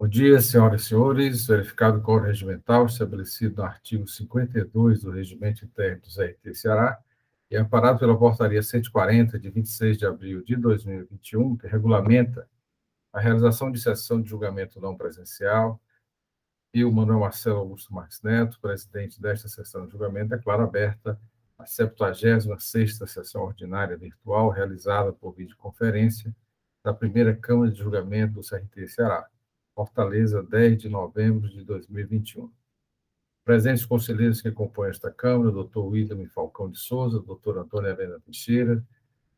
Bom dia, senhoras e senhores. Verificado o quórum regimental estabelecido no artigo 52 do Regimento Interno do ZRT Ceará e amparado pela Portaria 140, de 26 de abril de 2021, que regulamenta a realização de sessão de julgamento não presencial, e o Manuel Marcelo Augusto Marques Neto, presidente desta sessão de julgamento, declara aberta a 76ª sessão ordinária virtual realizada por videoconferência da primeira Câmara de Julgamento do CRT Ceará, Fortaleza, 10 de novembro de 2021. Presentes conselheiros que compõem esta Câmara, doutor William Falcão de Souza, doutora Antônia Helena Teixeira,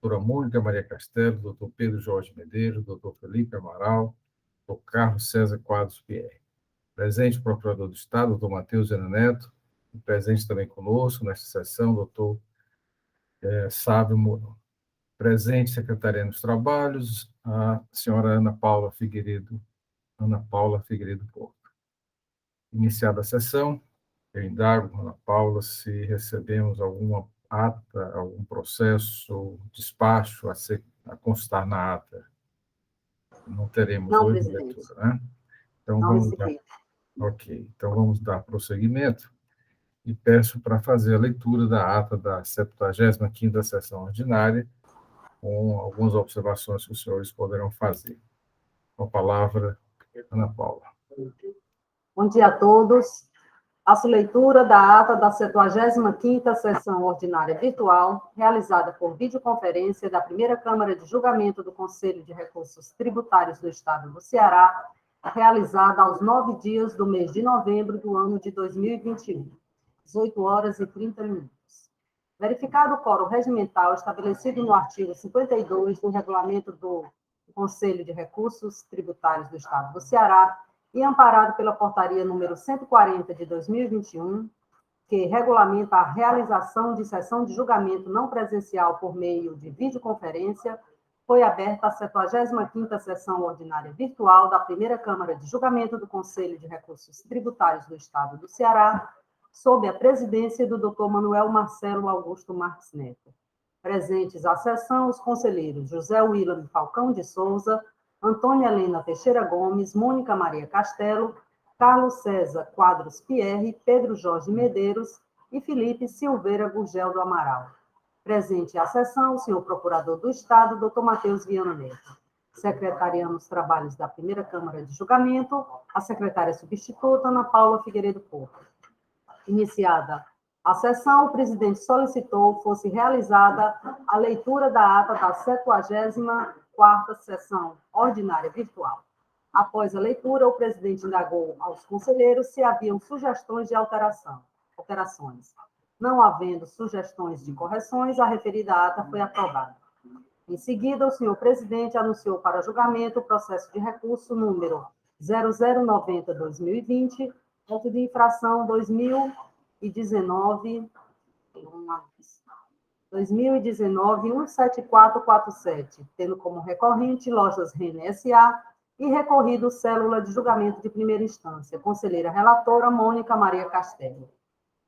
doutora Mônica Maria Castelo, doutor Pedro Jorge Medeiros, doutor Felipe Amaral, doutor Carlos César Quadros Pierre. Presente o procurador do Estado, doutor Matheus Zena Neto, e presente também conosco nesta sessão, doutor Sávio Muro. Presente, secretaria dos Trabalhos, a senhora Ana Paula Figueiredo Porto. Iniciada a sessão, eu indago, Ana Paula, se recebemos alguma ata, algum processo, despacho a constar na ata. Não teremos não, hoje presidente. leitura, né? Então, então vamos dar prosseguimento e peço para fazer a leitura da ata da 75ª sessão ordinária, com algumas observações que os senhores poderão fazer. Com a palavra, Ana Paula. Bom dia a todos. Faço leitura da ata da 75ª sessão ordinária virtual, realizada por videoconferência da primeira Câmara de Julgamento do Conselho de Recursos Tributários do Estado do Ceará, realizada aos 9 dias do mês de novembro do ano de 2021, 18 horas e 30 minutos. Verificado o quórum regimental estabelecido no artigo 52 do Regulamento do Conselho de Recursos Tributários do Estado do Ceará, e amparado pela Portaria número 140 de 2021, que regulamenta a realização de sessão de julgamento não presencial por meio de videoconferência, foi aberta a 75ª sessão ordinária virtual da primeira Câmara de Julgamento do Conselho de Recursos Tributários do Estado do Ceará, sob a presidência do Dr. Manuel Marcelo Augusto Marques Neto. Presentes à sessão os conselheiros José William Falcão de Souza, Antônia Helena Teixeira Gomes, Mônica Maria Castelo, Carlos César Quadros Pierre, Pedro Jorge Medeiros e Felipe Silveira Gurgel do Amaral. Presente à sessão o senhor Procurador do Estado, doutor Matheus Viana Neto. Secretariando os trabalhos da primeira Câmara de Julgamento, a secretária substituta, Ana Paula Figueiredo Porto. Iniciada a sessão, o presidente solicitou fosse realizada a leitura da ata da 74ª sessão ordinária virtual. Após a leitura, o presidente indagou aos conselheiros se haviam sugestões de alterações. Não havendo sugestões de correções, a referida ata foi aprovada. Em seguida, o senhor presidente anunciou para julgamento o processo de recurso número 0090/2020, auto de infração 2019-17447, tendo como recorrente Lojas Renner S.A. e recorrido célula de julgamento de primeira instância, conselheira relatora Mônica Maria Castelo.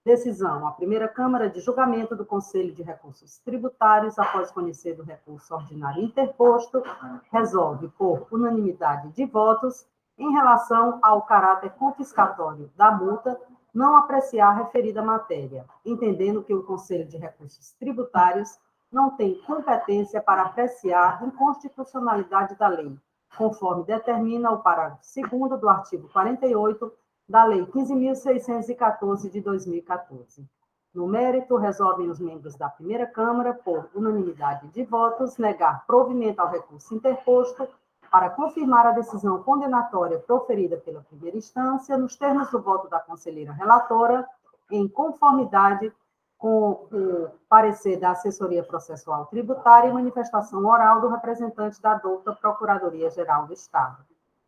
Decisão: a primeira Câmara de Julgamento do Conselho de Recursos Tributários, após conhecer do recurso ordinário interposto, resolve, por unanimidade de votos, em relação ao caráter confiscatório da multa, não apreciar a referida matéria, entendendo que o Conselho de Recursos Tributários não tem competência para apreciar a inconstitucionalidade da lei, conforme determina o parágrafo 2º do artigo 48 da Lei 15.614 de 2014. No mérito, resolvem os membros da primeira Câmara, por unanimidade de votos, negar provimento ao recurso interposto para confirmar a decisão condenatória proferida pela primeira instância, nos termos do voto da conselheira relatora, em conformidade com o parecer da Assessoria Processual Tributária e manifestação oral do representante da douta Procuradoria-Geral do Estado.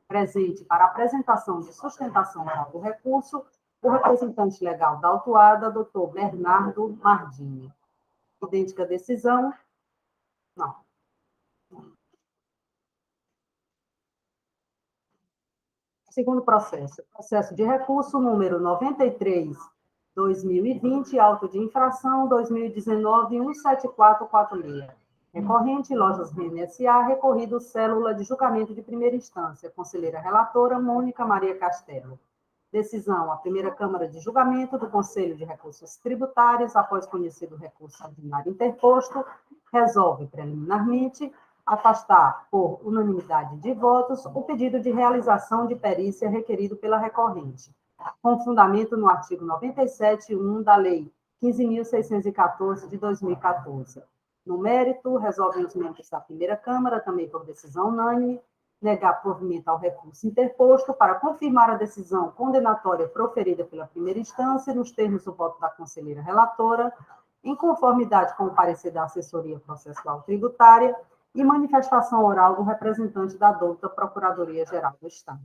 Presente para apresentação de sustentação oral do recurso, o representante legal da autuada, doutor Bernardo Mardini. Idêntica decisão? Não. Segundo processo de recurso número 93/2020, auto de infração 2019-17446. Recorrente, Lojas Renner S.A., recorrido célula de julgamento de primeira instância. Conselheira relatora, Mônica Maria Castelo. Decisão, a primeira Câmara de Julgamento do Conselho de Recursos Tributários, após conhecido o recurso ordinário interposto, resolve preliminarmente afastar, por unanimidade de votos, o pedido de realização de perícia requerido pela recorrente, com fundamento no artigo 97.1 da Lei 15.614 de 2014. No mérito, resolvem os membros da primeira Câmara, também por decisão unânime, negar provimento ao recurso interposto para confirmar a decisão condenatória proferida pela primeira instância, nos termos do voto da conselheira relatora, em conformidade com o parecer da assessoria processual tributária e manifestação oral do representante da douta Procuradoria-Geral do Estado.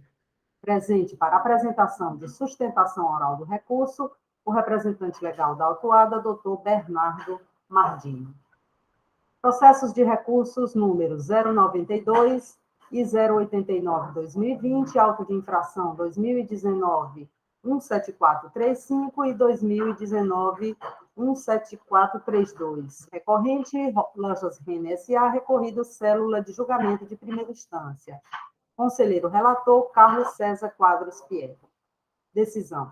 Presente para apresentação de sustentação oral do recurso, o representante legal da autuada, doutor Bernardo Mardinho. Processos de recursos número 092 e 089/2020, auto de infração 2019 17435 e 2019 17432. Recorrente, Lojas Renner S.A., recorrido célula de julgamento de primeira instância. Conselheiro relator, Carlos César Quadros Pietro. Decisão.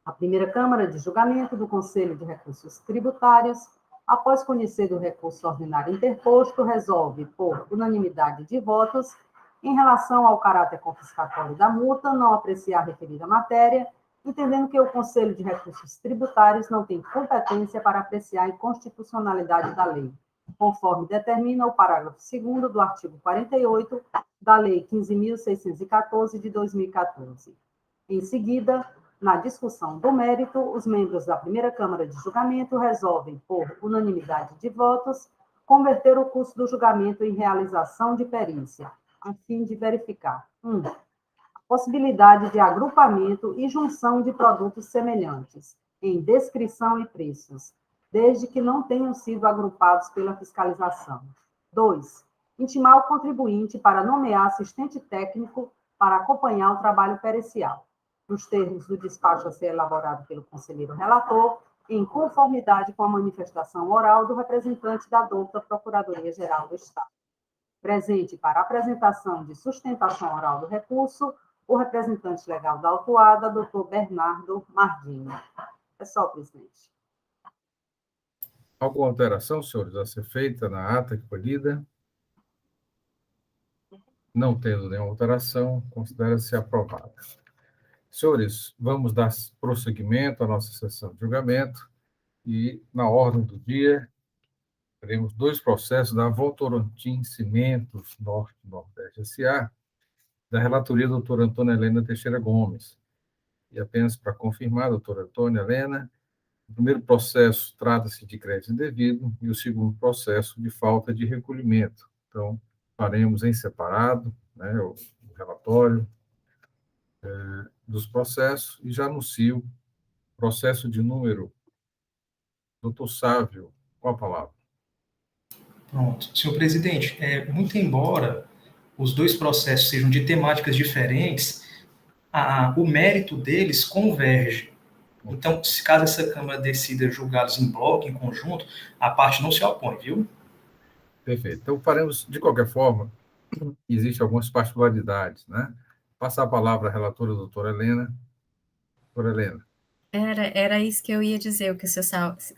A primeira Câmara de Julgamento do Conselho de Recursos Tributários, após conhecer do recurso ordinário interposto, resolve, por unanimidade de votos, em relação ao caráter confiscatório da multa, não apreciar a referida matéria, entendendo que o Conselho de Recursos Tributários não tem competência para apreciar a inconstitucionalidade da lei, conforme determina o parágrafo 2º do artigo 48 da Lei 15.614 de 2014. Em seguida, na discussão do mérito, os membros da primeira Câmara de Julgamento resolvem, por unanimidade de votos, converter o curso do julgamento em realização de perícia, a fim de verificar: 1. A possibilidade de agrupamento e junção de produtos semelhantes, em descrição e preços, desde que não tenham sido agrupados pela fiscalização. 2. Intimar o contribuinte para nomear assistente técnico para acompanhar o trabalho pericial, nos termos do despacho a ser elaborado pelo conselheiro relator, em conformidade com a manifestação oral do representante da douta Procuradoria-Geral do Estado. Presente para apresentação de sustentação oral do recurso, o representante legal da autuada, doutor Bernardo Mardinho. É só, presidente. Alguma alteração, senhores, a ser feita na ata que foi lida? Não tendo nenhuma alteração, considera-se aprovada. Senhores, vamos dar prosseguimento à nossa sessão de julgamento e, na ordem do dia, teremos 2 processos da Votorantim Cimentos Norte-Nordeste S.A., da relatoria da doutora Antônia Helena Teixeira Gomes. E apenas para confirmar, doutora Antônia Helena, o primeiro processo trata-se de crédito indevido e o segundo processo de falta de recolhimento. Então, faremos em separado, né, o relatório dos processos e já anuncio o processo de número. Doutor Sávio, com a palavra. Pronto. Senhor presidente, muito embora os 2 processos sejam de temáticas diferentes, o mérito deles converge. Então, se caso essa Câmara decida julgá-los em bloco, em conjunto, a parte não se opõe, viu? Perfeito. Então, faremos, de qualquer forma, existem algumas particularidades, né? Passar a palavra à relatora, doutora Helena. Doutora Helena. Era isso que eu ia dizer, o que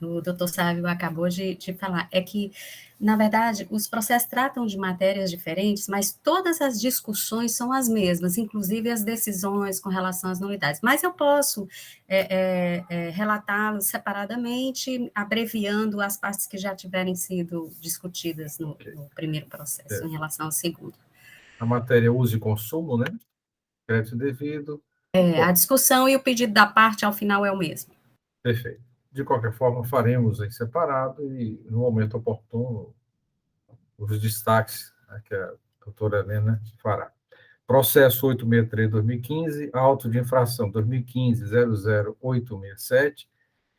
o doutor Sávio acabou de falar. É que, na verdade, os processos tratam de matérias diferentes, mas todas as discussões são as mesmas, inclusive as decisões com relação às nulidades. Mas eu posso relatá-los separadamente, abreviando as partes que já tiverem sido discutidas no primeiro processo, em relação ao segundo. A matéria uso e consumo, né? Crédito devido. A discussão e o pedido da parte, ao final, é o mesmo. Perfeito. De qualquer forma, faremos em separado e, no momento oportuno, os destaques, né, que a doutora Helena fará. Processo 863-2015, auto de infração 2015-00867,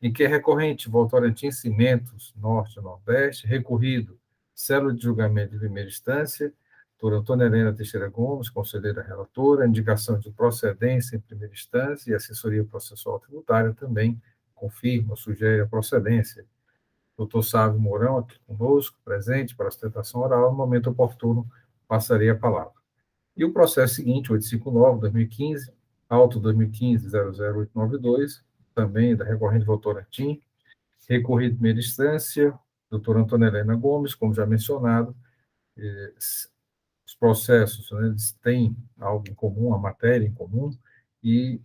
em que é recorrente Votorantim Cimentos Norte-Nordeste, recorrido, célula de julgamento de primeira instância, doutora Antônia Helena Teixeira Gomes, conselheira relatora, indicação de procedência em primeira instância e assessoria processual tributária também confirma, sugere a procedência. doutor Sávio Mourão, aqui conosco, presente para a sustentação oral, no momento oportuno, passaria a palavra. E o processo seguinte, 859/2015, auto 2015-00892, também da recorrente Votorantim, recorrido de primeira instância, doutora Antônia Helena Gomes, como já mencionado, os processos, né, eles têm algo em comum, a matéria em comum, e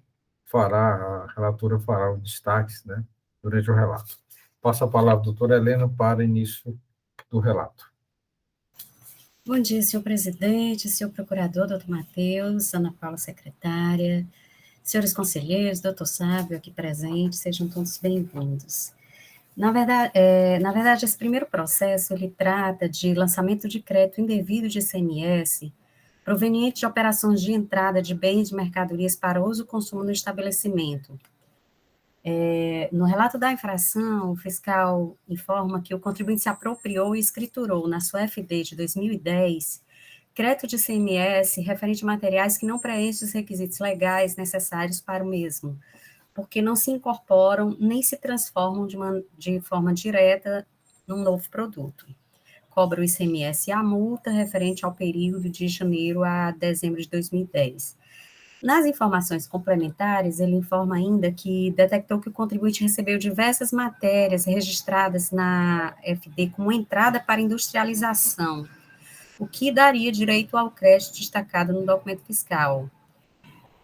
a relatora fará os destaques, né, durante o relato. Passo a palavra à doutora Helena para início do relato. Bom dia, senhor presidente, senhor procurador, doutor Matheus, Ana Paula, secretária, senhores conselheiros, doutor Sábio aqui presente, sejam todos bem-vindos. Na verdade, esse primeiro processo, ele trata de lançamento de crédito indevido de ICMS, proveniente de operações de entrada de bens e mercadorias para uso e consumo no estabelecimento. No relato da infração, o fiscal informa que o contribuinte se apropriou e escriturou na sua FD de 2010 crédito de ICMS referente a materiais que não preenchem os requisitos legais necessários para o mesmo, porque não se incorporam nem se transformam de forma direta num novo produto. Cobra o ICMS e a multa referente ao período de janeiro a dezembro de 2010. Nas informações complementares, ele informa ainda que detectou que o contribuinte recebeu diversas matérias registradas na FD como entrada para industrialização, o que daria direito ao crédito destacado no documento fiscal.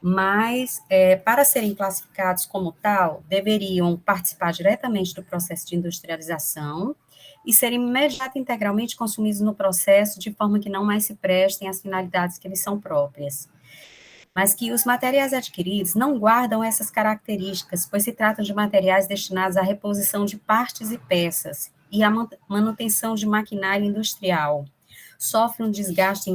Mas, para serem classificados como tal, deveriam participar diretamente do processo de industrialização e serem imediatamente integralmente consumidos no processo, de forma que não mais se prestem às finalidades que lhes são próprias. Mas que os materiais adquiridos não guardam essas características, pois se tratam de materiais destinados à reposição de partes e peças e à manutenção de maquinário industrial. Sofrem um desgaste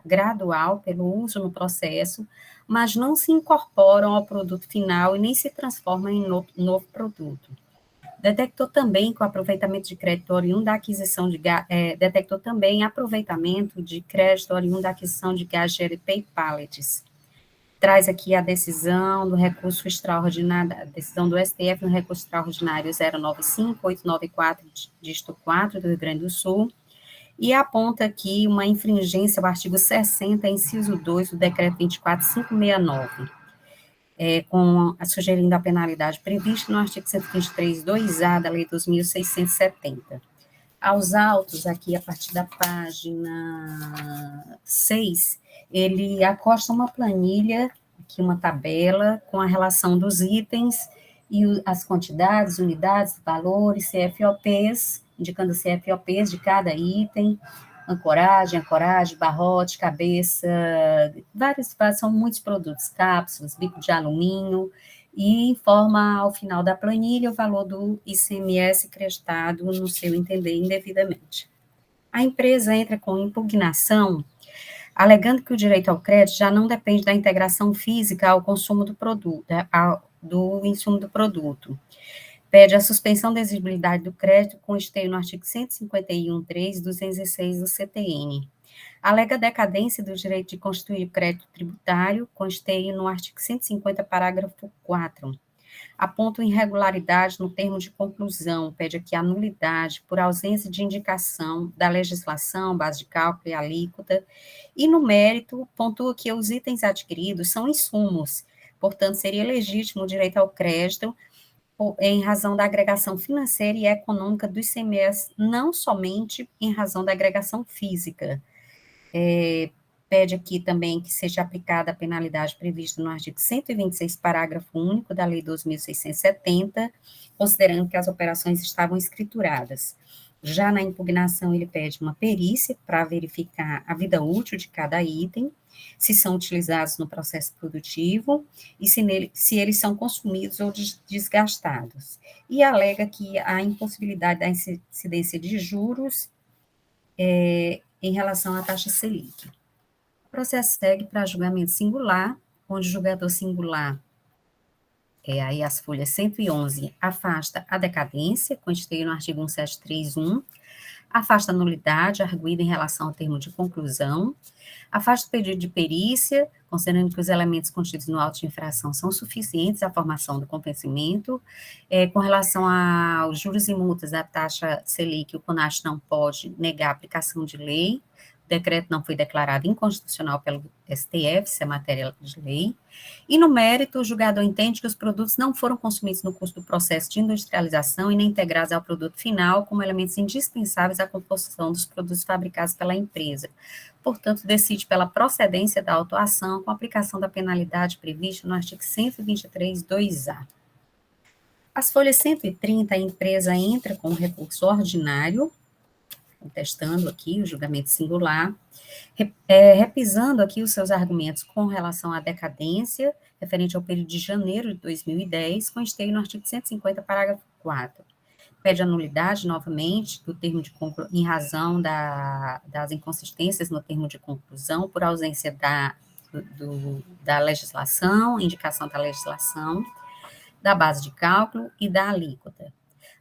gradual pelo uso no processo, mas não se incorporam ao produto final e nem se transformam em novo produto. Detectou também que o aproveitamento de crédito oriundo da aquisição de gás, de gás GLP e pallets. Traz aqui a decisão do recurso extraordinário, a decisão do STF no recurso extraordinário 095-894, dígito 4 do Rio Grande do Sul, e aponta aqui uma infringência ao artigo 60, inciso 2 do decreto 24.569, sugerindo a penalidade prevista no artigo 123, 2A da Lei 2.670. Aos autos, aqui a partir da página 6, ele acosta uma planilha, aqui uma tabela, com a relação dos itens e as quantidades, unidades, valores, CFOPs, indicando CFOPs de cada item, ancoragem, barrote, cabeça, são muitos produtos, cápsulas, bico de alumínio, e informa ao final da planilha o valor do ICMS creditado no seu entender indevidamente. A empresa entra com impugnação, alegando que o direito ao crédito já não depende da integração física ao consumo do produto, do insumo do produto. Pede a suspensão da exigibilidade do crédito com esteio no artigo 151.3 e 206 do CTN. Alega decadência do direito de constituir crédito tributário, com esteio no artigo 150, parágrafo 4. Aponta irregularidade no termo de conclusão, pede aqui a nulidade por ausência de indicação da legislação, base de cálculo e alíquota, e no mérito pontua que os itens adquiridos são insumos, portanto seria legítimo o direito ao crédito em razão da agregação financeira e econômica do ICMS, não somente em razão da agregação física. Pede aqui também que seja aplicada a penalidade prevista no artigo 126, parágrafo único da Lei 2.670, considerando que as operações estavam escrituradas. Já na impugnação, ele pede uma perícia para verificar a vida útil de cada item, se são utilizados no processo produtivo e se eles são consumidos ou desgastados. E alega que a impossibilidade da incidência de juros em relação à taxa Selic. O processo segue para julgamento singular, onde o julgador singular, aí as folhas 111, afasta a decadência, com esteio no artigo 1731, afasta a nulidade arguída em relação ao termo de conclusão, afasta o pedido de perícia, considerando que os elementos contidos no auto de infração são suficientes à formação do convencimento. Com relação aos juros e multas da taxa Selic, o CONAS não pode negar a aplicação de lei. O decreto não foi declarado inconstitucional pelo STF, isso é matéria de lei. E no mérito, o julgador entende que os produtos não foram consumidos no curso do processo de industrialização e nem integrados ao produto final como elementos indispensáveis à composição dos produtos fabricados pela empresa. Portanto, decide pela procedência da autuação com aplicação da penalidade prevista no artigo 123, 2A. As folhas 130, a empresa entra com recurso ordinário, contestando aqui o julgamento singular, repisando aqui os seus argumentos com relação à decadência, referente ao período de janeiro de 2010, com esteio no artigo 150, parágrafo 4. Pede a nulidade, novamente, do termo de em razão das inconsistências no termo de conclusão, por ausência da legislação, indicação da legislação, da base de cálculo e da alíquota.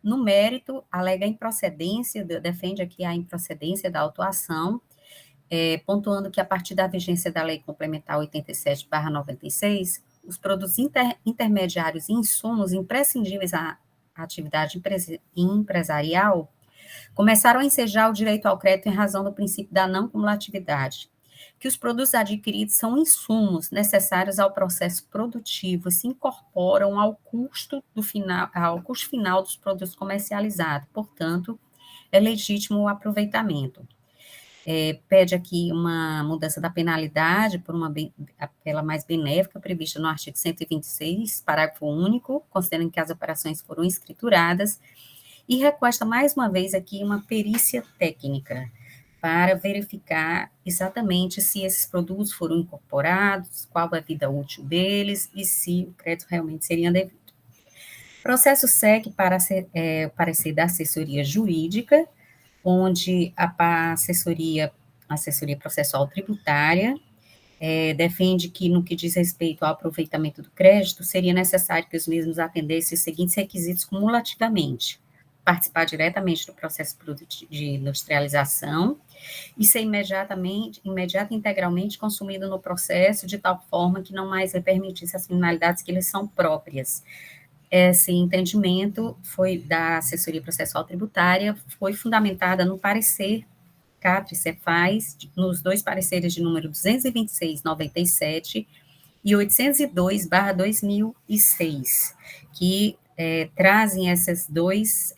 No mérito, alega a improcedência, defende aqui a improcedência da autuação, pontuando que a partir da vigência da Lei Complementar 87/96, os produtos intermediários e insumos imprescindíveis à atividade empresarial começaram a ensejar o direito ao crédito em razão do princípio da não cumulatividade, que os produtos adquiridos são insumos necessários ao processo produtivo e se incorporam ao custo final dos produtos comercializados, portanto, é legítimo o aproveitamento. Pede aqui uma mudança da penalidade pela mais benéfica, prevista no artigo 126, parágrafo único, considerando que as operações foram escrituradas, e requesta mais uma vez aqui uma perícia técnica, para verificar exatamente se esses produtos foram incorporados, qual a vida útil deles e se o crédito realmente seria devido. O processo segue para o parecer da assessoria jurídica, onde a assessoria processual tributária defende que, no que diz respeito ao aproveitamento do crédito, seria necessário que os mesmos atendessem os seguintes requisitos cumulativamente: participar diretamente do processo de industrialização e ser imediata e integralmente consumido no processo, de tal forma que não mais permitisse as finalidades que lhes são próprias. Esse entendimento foi da assessoria processual tributária, foi fundamentada no parecer CAT Cefaz, nos dois pareceres de número 226/97 e 802/2006, que trazem essas duas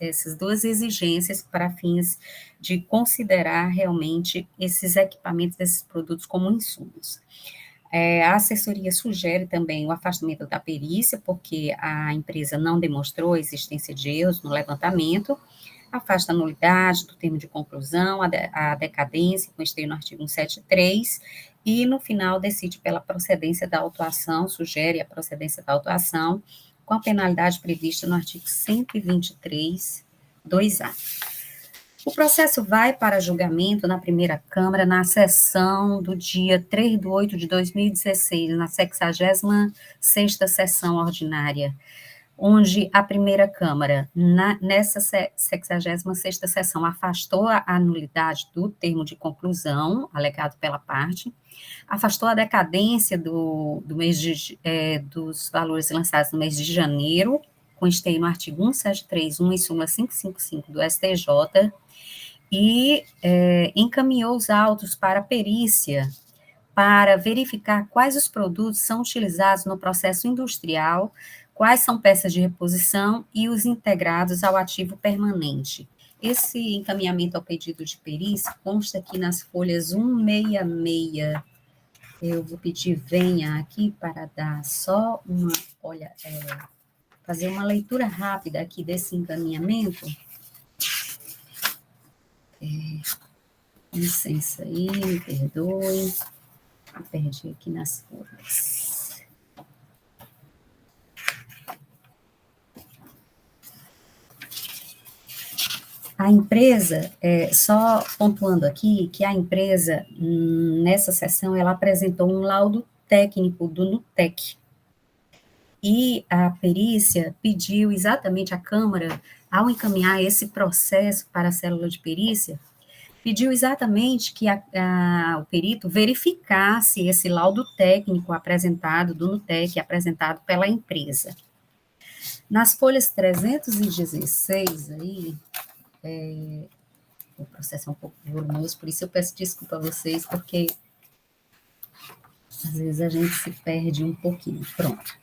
exigências para fins de considerar realmente esses equipamentos, esses produtos como insumos. A assessoria sugere também o afastamento da perícia, porque a empresa não demonstrou a existência de erros no levantamento, afasta a nulidade do termo de conclusão, a decadência, com esteio no artigo 173, e no final decide pela procedência da autuação, sugere a procedência da autuação, com a penalidade prevista no artigo 123, 2A. O processo vai para julgamento na primeira Câmara na sessão do dia 3/8/2016, na 66ª sessão ordinária, onde a primeira Câmara, nessa 66ª sessão, afastou a nulidade do termo de conclusão, alegado pela parte, afastou a decadência dos valores lançados no mês de janeiro, com esteio no artigo 1731 e súmula 555 do STJ, e encaminhou os autos para a perícia, para verificar quais os produtos são utilizados no processo industrial, quais são peças de reposição e os integrados ao ativo permanente. Esse encaminhamento ao pedido de perícia consta aqui nas folhas 166. Eu vou pedir, venha aqui para dar só uma, fazer uma leitura rápida aqui desse encaminhamento. Licença aí, me perdoe, me perdi aqui nas folhas. A empresa, só pontuando aqui, que a empresa, nessa sessão, ela apresentou um laudo técnico do NUTEC, e a perícia pediu exatamente à Câmara, ao encaminhar esse processo para a célula de perícia, pediu exatamente que o perito verificasse esse laudo técnico apresentado, do NUTEC, apresentado pela empresa. Nas folhas 316 aí, o processo é um pouco volumoso, por isso eu peço desculpa a vocês, porque às vezes a gente se perde um pouquinho. Pronto.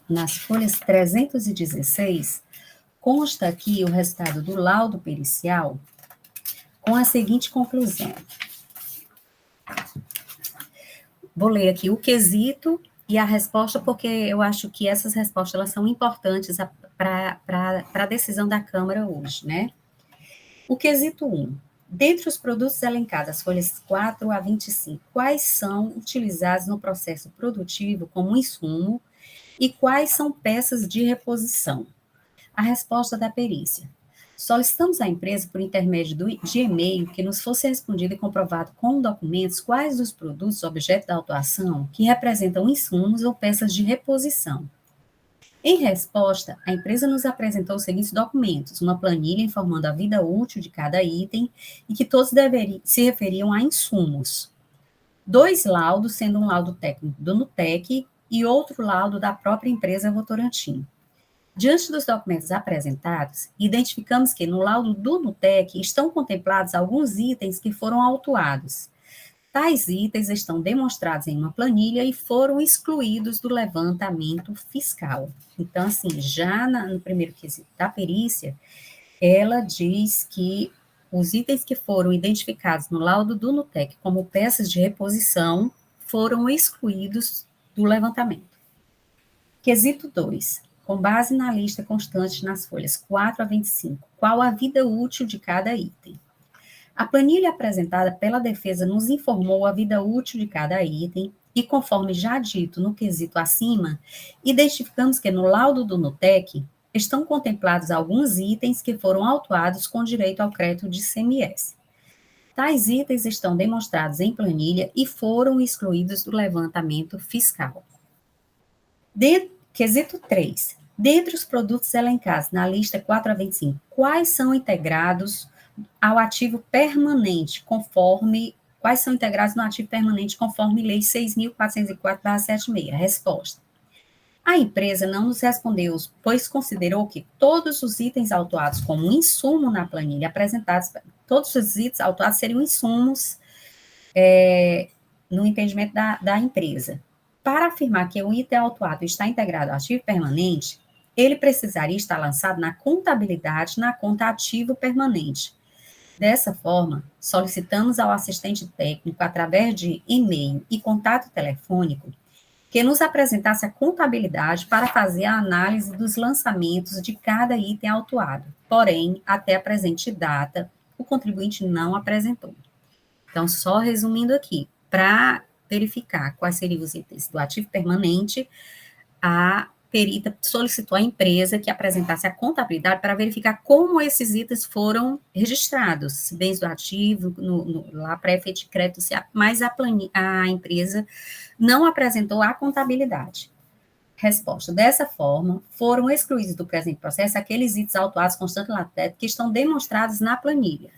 Nas folhas 316, consta aqui o resultado do laudo pericial com a seguinte conclusão. Vou ler aqui o quesito e a resposta, porque eu acho que essas respostas elas são importantes para a decisão da Câmara hoje, né? O quesito 1. Dentre os produtos elencados, as folhas 4 a 25, quais são utilizados no processo produtivo como insumo e quais são peças de reposição? A resposta da perícia. Solicitamos à empresa, por intermédio de e-mail, que nos fosse respondido e comprovado com documentos quais dos produtos objeto da autuação que representam insumos ou peças de reposição. Em resposta, a empresa nos apresentou os seguintes documentos: uma planilha informando a vida útil de cada item e que todos se referiam a insumos. 2 laudos, sendo um laudo técnico do NUTEC e outro laudo da própria empresa Votorantim. Diante dos documentos apresentados, identificamos que no laudo do NUTEC estão contemplados alguns itens que foram autuados. Tais itens estão demonstrados em uma planilha e foram excluídos do levantamento fiscal. Então, assim, já no primeiro quesito da perícia, ela diz que os itens que foram identificados no laudo do NUTEC como peças de reposição foram excluídos do levantamento. Quesito 2. Com base na lista constante nas folhas 4 a 25, qual a vida útil de cada item? A planilha apresentada pela defesa nos informou a vida útil de cada item e, conforme já dito no quesito acima, identificamos que no laudo do NUTEC estão contemplados alguns itens que foram autuados com direito ao crédito de ICMS. Tais itens estão demonstrados em planilha e foram excluídos do levantamento fiscal. Quesito 3. Dentre os produtos elencados na lista 4 a 25, quais são integrados ao ativo permanente, quais são integrados no ativo permanente conforme Lei 6.404/76? Resposta. A empresa não nos respondeu, pois considerou que todos os itens autuados como insumo na planilha apresentados, todos os itens autuados seriam insumos no entendimento da empresa. Para afirmar que o item autuado está integrado ao ativo permanente, ele precisaria estar lançado na contabilidade na conta ativo permanente. Dessa forma, solicitamos ao assistente técnico, através de e-mail e contato telefônico, que nos apresentasse a contabilidade para fazer a análise dos lançamentos de cada item autuado. Porém, até a presente data, o contribuinte não apresentou. Então, só resumindo aqui, para verificar quais seriam os itens do ativo permanente, a perita solicitou à empresa que apresentasse a contabilidade para verificar como esses itens foram registrados, bens do ativo, lá para efeito de crédito, mas a empresa não apresentou a contabilidade. Resposta. Dessa forma, foram excluídos do presente processo aqueles itens autuados constante latente que estão demonstrados na planilha.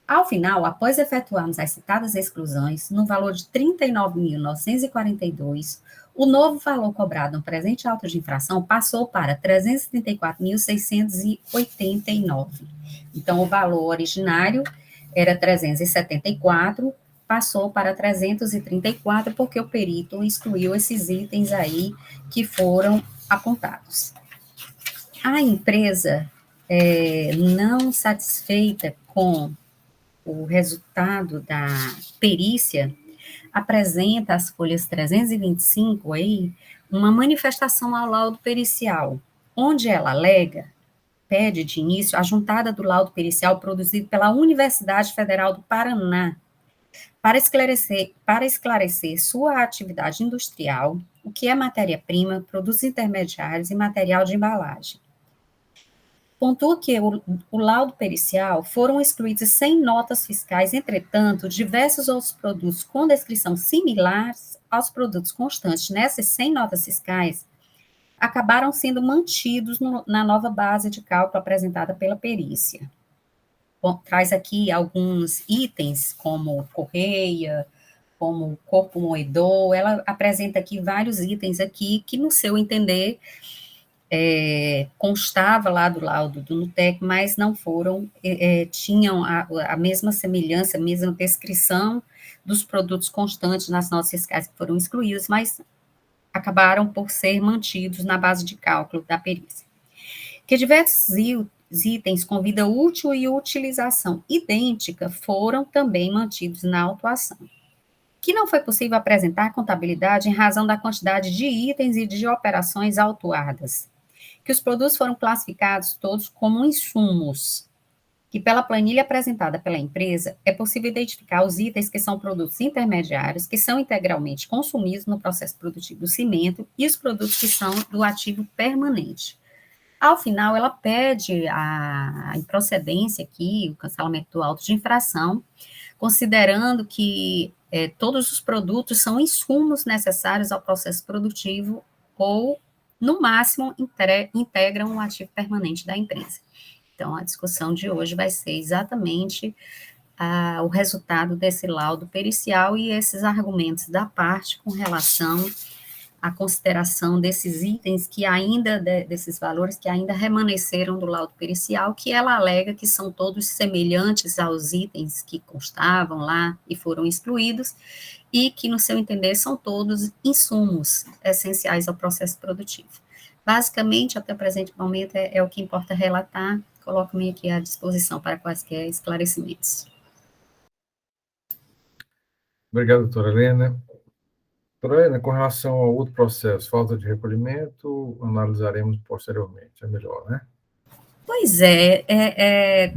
Ao final, após efetuarmos as citadas exclusões, no valor de R$ 39.942, o novo valor cobrado no presente auto de infração passou para R$ 334.689. Então, o valor originário era 374, passou para 334, porque o perito excluiu esses itens aí que foram apontados. A empresa, não satisfeita com o resultado da perícia, apresenta as folhas 325 aí, uma manifestação ao laudo pericial, onde ela pede de início a juntada do laudo pericial produzido pela Universidade Federal do Paraná, para esclarecer sua atividade industrial, o que é matéria-prima, produtos intermediários e material de embalagem. Pontua que o laudo pericial foram excluídos 100 notas fiscais, entretanto, diversos outros produtos com descrição similares aos produtos constantes nessas 100 notas fiscais acabaram sendo mantidos na nova base de cálculo apresentada pela perícia. traz aqui alguns itens, como correia, como corpo moedor, ela apresenta aqui vários itens aqui que, no seu entender, constava lá do laudo do NUTEC, mas não foram, tinham a mesma semelhança, a mesma descrição dos produtos constantes nas notas fiscais que foram excluídos, mas acabaram por ser mantidos na base de cálculo da perícia. Que diversos itens com vida útil e utilização idêntica foram também mantidos na autuação. Que não foi possível apresentar contabilidade em razão da quantidade de itens e de operações autuadas. Que os produtos foram classificados todos como insumos. Que pela planilha apresentada pela empresa, é possível identificar os itens que são produtos intermediários, que são integralmente consumidos no processo produtivo do cimento, e os produtos que são do ativo permanente. Ao final, ela pede a improcedência aqui, o cancelamento do auto de infração, considerando que todos os produtos são insumos necessários ao processo produtivo ou, no máximo, integram o ativo permanente da empresa. Então, a discussão de hoje vai ser exatamente o resultado desse laudo pericial e esses argumentos da parte com relação à consideração desses itens que ainda, desses valores que ainda remanesceram do laudo pericial, que ela alega que são todos semelhantes aos itens que constavam lá e foram excluídos, e que, no seu entender, são todos insumos essenciais ao processo produtivo. Basicamente, até o presente momento, é o que importa relatar. Coloco-me aqui à disposição para quaisquer esclarecimentos. Obrigado, doutora Helena. Doutora Helena, com relação ao outro processo, falta de recolhimento, analisaremos posteriormente, é melhor, né? Pois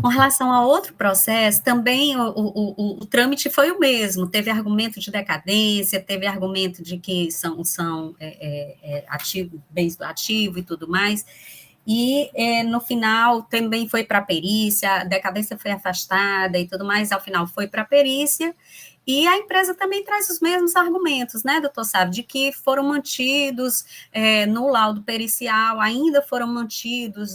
com relação a outro processo, também o trâmite foi o mesmo, teve argumento de decadência, teve argumento de que são bens do ativo e tudo mais, e no final também foi para a perícia, a decadência foi afastada e tudo mais, ao final foi para a perícia, e a empresa também traz os mesmos argumentos, né, doutor Sávio, de que foram mantidos no laudo pericial, ainda foram mantidos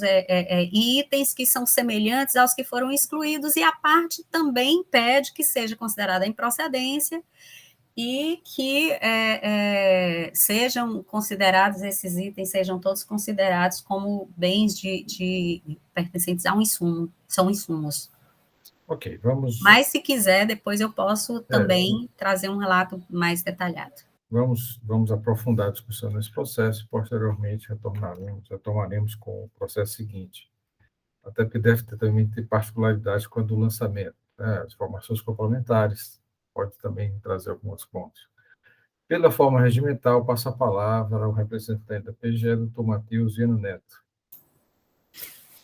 itens que são semelhantes aos que foram excluídos, e a parte também pede que seja considerada a improcedência e que sejam considerados, esses itens sejam todos considerados como bens pertencentes a um insumo, são insumos. Ok, vamos... Mas, se quiser, depois eu posso também trazer um relato mais detalhado. Vamos aprofundar a discussão nesse processo e, posteriormente, retomaremos com o processo seguinte. Até porque deve também ter particularidades quando o lançamento, né? As informações complementares pode também trazer alguns pontos. Pela forma regimental, passo a palavra ao representante da PGE, doutor Matheus Viano Neto.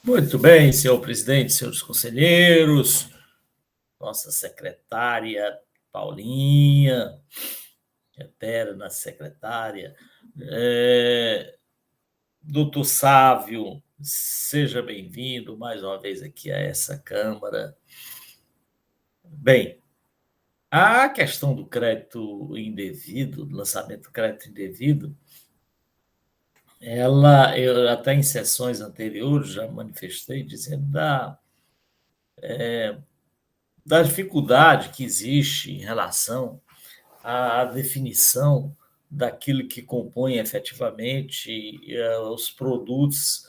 Muito bem, senhor presidente, senhores conselheiros, nossa secretária Paulinha, eterna secretária, doutor Sávio, seja bem-vindo mais uma vez aqui a essa Câmara. Bem, a questão do crédito indevido, do lançamento do crédito indevido, eu até em sessões anteriores já manifestei dizendo da dificuldade que existe em relação à definição daquilo que compõe efetivamente os produtos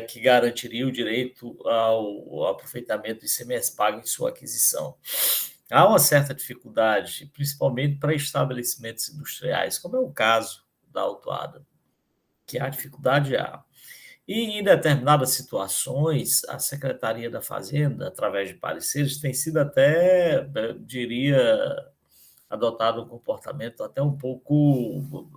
que garantiriam o direito ao aproveitamento do ICMS pago em sua aquisição. Há uma certa dificuldade, principalmente para estabelecimentos industriais, como é o caso da autuada, que há dificuldade há. E, em determinadas situações, a Secretaria da Fazenda, através de pareceres, tem sido até, diria, adotado um comportamento até um pouco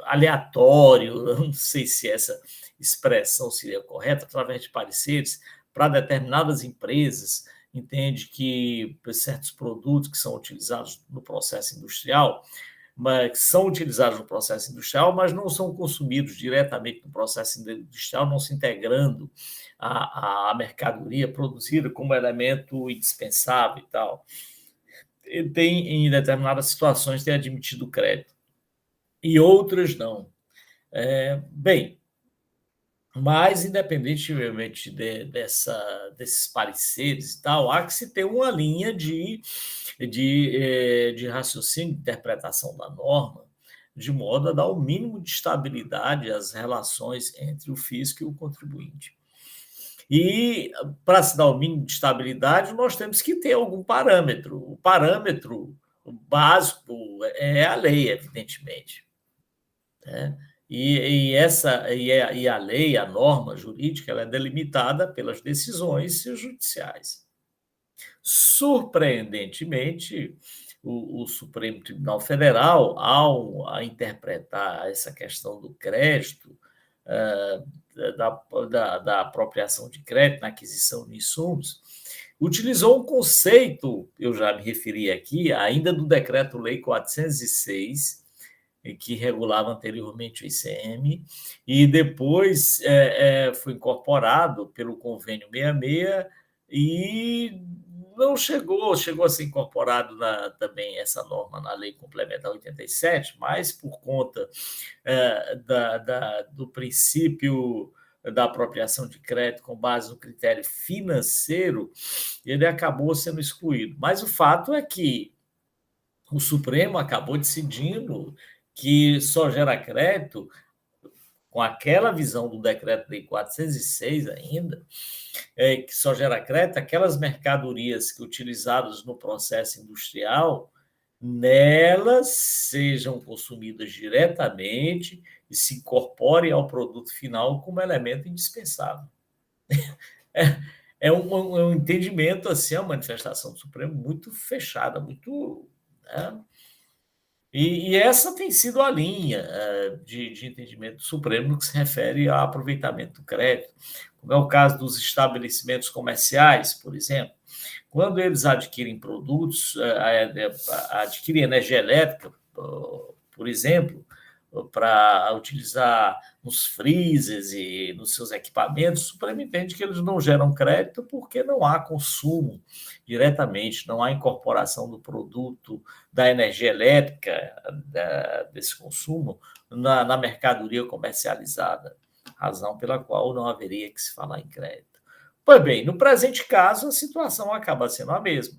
aleatório, não sei se essa expressão seria correta, através de pareceres, para determinadas empresas, entende que certos produtos que são utilizados no processo industrial, mas são utilizados no processo industrial, mas não são consumidos diretamente no processo industrial, não se integrando à mercadoria produzida como elemento indispensável e tal. Ele tem, em determinadas situações, tem admitido crédito, e outras não. Bem, Mas, independentemente desses pareceres e tal, há que se ter uma linha de raciocínio, de interpretação da norma, de modo a dar o mínimo de estabilidade às relações entre o fisco e o contribuinte. E, para se dar o mínimo de estabilidade, nós temos que ter algum parâmetro. O parâmetro básico é a lei, evidentemente, né? E a lei, a norma jurídica, ela é delimitada pelas decisões judiciais. Surpreendentemente, o Supremo Tribunal Federal, ao interpretar essa questão do crédito, da apropriação de crédito na aquisição de insumos, utilizou um conceito, eu já me referi aqui, ainda do Decreto-Lei 406, que regulava anteriormente o ICM, e depois foi incorporado pelo Convênio 66 e não chegou a ser incorporado também essa norma na Lei Complementar 87, mas por conta do princípio da apropriação de crédito com base no critério financeiro, ele acabou sendo excluído. Mas o fato é que o Supremo acabou decidindo que só gera crédito, com aquela visão do Decreto-Lei 406 ainda, que só gera crédito aquelas mercadorias que utilizadas no processo industrial, nelas sejam consumidas diretamente e se incorporem ao produto final como elemento indispensável. É um entendimento, assim, a manifestação do Supremo muito fechada, muito... Né? E essa tem sido a linha de entendimento do Supremo no que se refere ao aproveitamento do crédito, como é o caso dos estabelecimentos comerciais, por exemplo. Quando eles adquirem produtos, adquirem energia elétrica, por exemplo, para utilizar nos freezers e nos seus equipamentos, o Supremo entende que eles não geram crédito porque não há consumo diretamente, não há incorporação do produto da energia elétrica, desse consumo, na mercadoria comercializada, razão pela qual não haveria que se falar em crédito. Pois bem, no presente caso, a situação acaba sendo a mesma.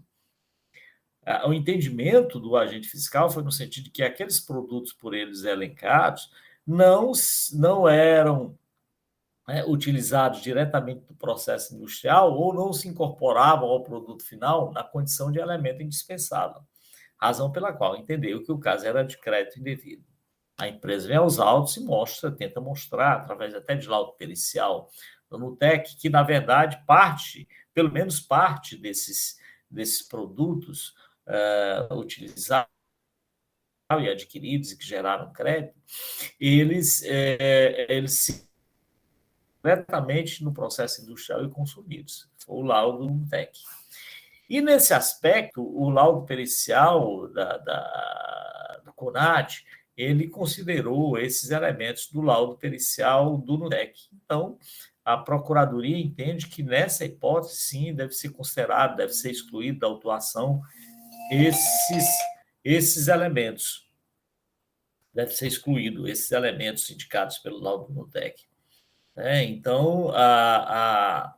O entendimento do agente fiscal foi no sentido de que aqueles produtos por eles elencados não eram utilizados diretamente do processo industrial ou não se incorporavam ao produto final na condição de elemento indispensável, razão pela qual entendeu que o caso era de crédito indevido. A empresa vem aos autos e tenta mostrar, através até de laudo pericial do NUTEC, que, na verdade, pelo menos parte desses produtos utilizados e adquiridos e que geraram crédito, eles se diretamente no processo industrial e consumidos. Foi o laudo do NUTEC. E, nesse aspecto, o laudo pericial do CONAT, ele considerou esses elementos do laudo pericial do NUTEC. Então, a Procuradoria entende que, nessa hipótese, sim, deve ser considerado, deve ser excluído da autuação esses elementos. Deve ser excluído esses elementos indicados pelo laudo do NUTEC. Então, há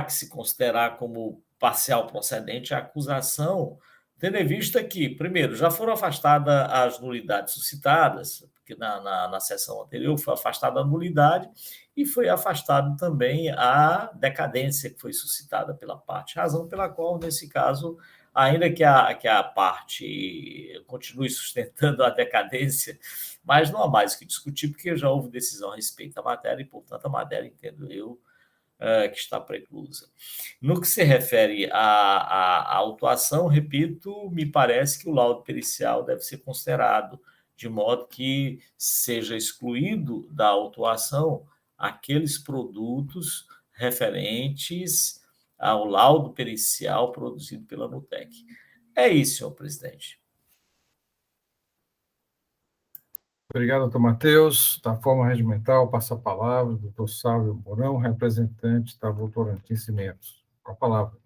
que se considerar como parcial procedente a acusação, tendo em vista que, primeiro, já foram afastadas as nulidades suscitadas, porque na sessão anterior foi afastada a nulidade e foi afastado também a decadência que foi suscitada pela parte, razão pela qual, nesse caso, ainda que a parte continue sustentando a decadência, mas não há mais o que discutir, porque já houve decisão a respeito da matéria e, portanto, a matéria, entendo eu, que está preclusa. No que se refere à autuação, repito, me parece que o laudo pericial deve ser considerado, de modo que seja excluído da autuação aqueles produtos referentes ao laudo pericial produzido pela NUTEC. É isso, senhor presidente. Obrigado, doutor Matheus. Da forma regimental, passa a palavra, doutor Sávio Mourão, representante da Votorantim Cimentos. Com a palavra.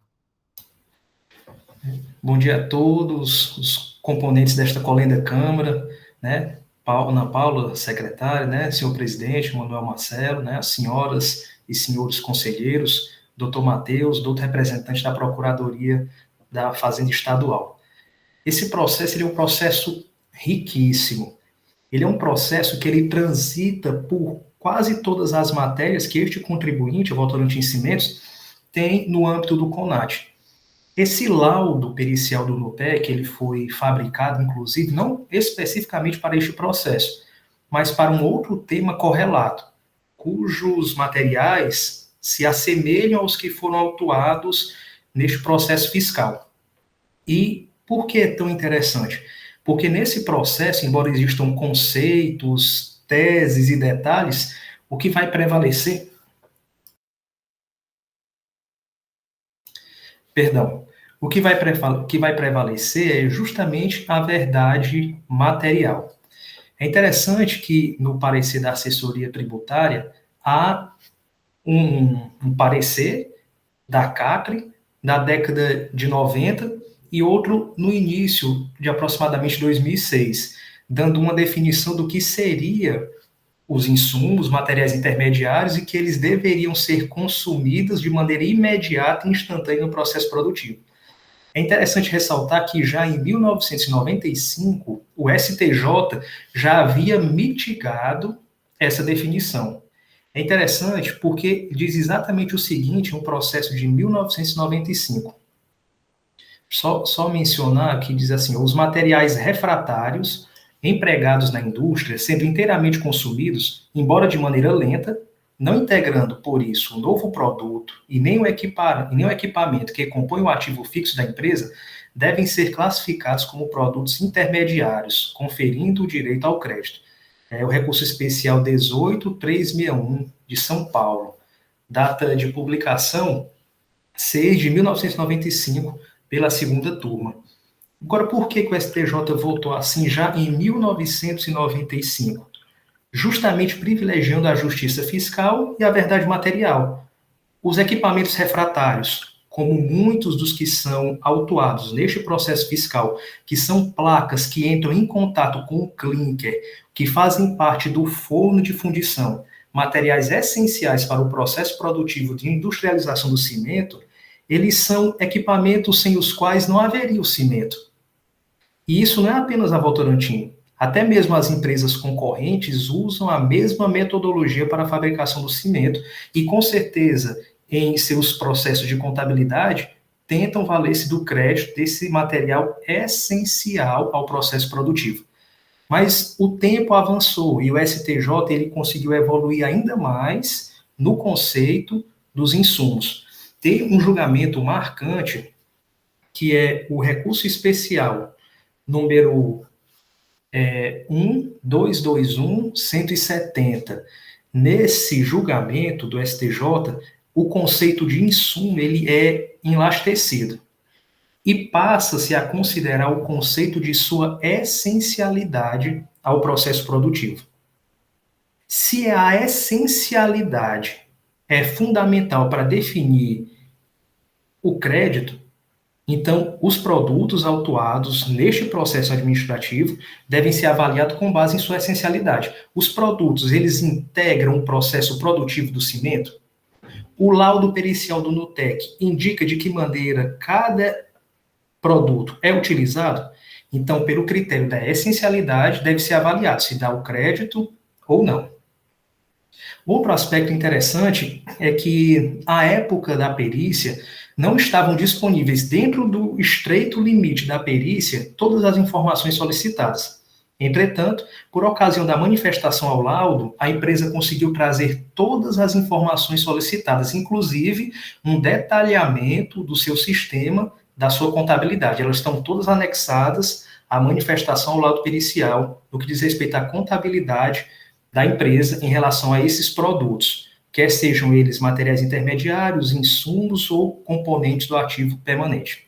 Bom dia a todos os componentes desta colenda Câmara, né? Ana Paula, secretária, né, senhor presidente, Manuel Marcelo, né, as senhoras e senhores conselheiros, doutor Matheus, doutor representante da Procuradoria da Fazenda Estadual. Esse processo ele é um processo riquíssimo. Ele é um processo que ele transita por quase todas as matérias que este contribuinte, o Votorantim Cimentos, tem no âmbito do CONAT. Esse laudo pericial do NUTEC, ele foi fabricado, inclusive, não especificamente para este processo, mas para um outro tema correlato, cujos materiais se assemelham aos que foram autuados neste processo fiscal. E por que é tão interessante? Porque nesse processo, embora existam conceitos, teses e detalhes, o que vai prevalecer... O que vai prevalecer é justamente a verdade material. É interessante que, no parecer da assessoria tributária, há um parecer da CAPRE, da década de 90, e outro no início de aproximadamente 2006, dando uma definição do que seria os insumos, materiais intermediários, e que eles deveriam ser consumidos de maneira imediata e instantânea no processo produtivo. É interessante ressaltar que já em 1995, o STJ já havia mitigado essa definição. É interessante porque diz exatamente o seguinte, um processo de 1995. Só mencionar que diz assim, os materiais refratários empregados na indústria, sendo inteiramente consumidos, embora de maneira lenta, não integrando, por isso, o novo produto e nem o equipamento que compõe o ativo fixo da empresa, devem ser classificados como produtos intermediários, conferindo o direito ao crédito. É o recurso especial 18361 de São Paulo, data de publicação 6 de 1995, pela segunda turma. Agora, por que o STJ votou assim já em 1995? Justamente privilegiando a justiça fiscal e a verdade material. Os equipamentos refratários, como muitos dos que são autuados neste processo fiscal, que são placas que entram em contato com o clinker, que fazem parte do forno de fundição, materiais essenciais para o processo produtivo de industrialização do cimento, eles são equipamentos sem os quais não haveria o cimento. E isso não é apenas a Votorantim. Até mesmo as empresas concorrentes usam a mesma metodologia para a fabricação do cimento e, com certeza, em seus processos de contabilidade, tentam valer-se do crédito desse material essencial ao processo produtivo. Mas o tempo avançou e o STJ ele conseguiu evoluir ainda mais no conceito dos insumos. Tem um julgamento marcante, que é o recurso especial número 1.221.170. Nesse julgamento do STJ, o conceito de insumo ele é enlastecido e passa-se a considerar o conceito de sua essencialidade ao processo produtivo. Se a essencialidade é fundamental para definir o crédito, então, os produtos autuados neste processo administrativo devem ser avaliados com base em sua essencialidade. Os produtos, eles integram o processo produtivo do cimento? O laudo pericial do NUTEC indica de que maneira cada produto é utilizado? Então, pelo critério da essencialidade, deve ser avaliado se dá o crédito ou não. Outro aspecto interessante é que, à época da perícia, não estavam disponíveis dentro do estreito limite da perícia todas as informações solicitadas. Entretanto, por ocasião da manifestação ao laudo, a empresa conseguiu trazer todas as informações solicitadas, inclusive um detalhamento do seu sistema, da sua contabilidade. Elas estão todas anexadas à manifestação ao laudo pericial, no que diz respeito à contabilidade da empresa em relação a esses produtos, quer sejam eles materiais intermediários, insumos ou componentes do ativo permanente.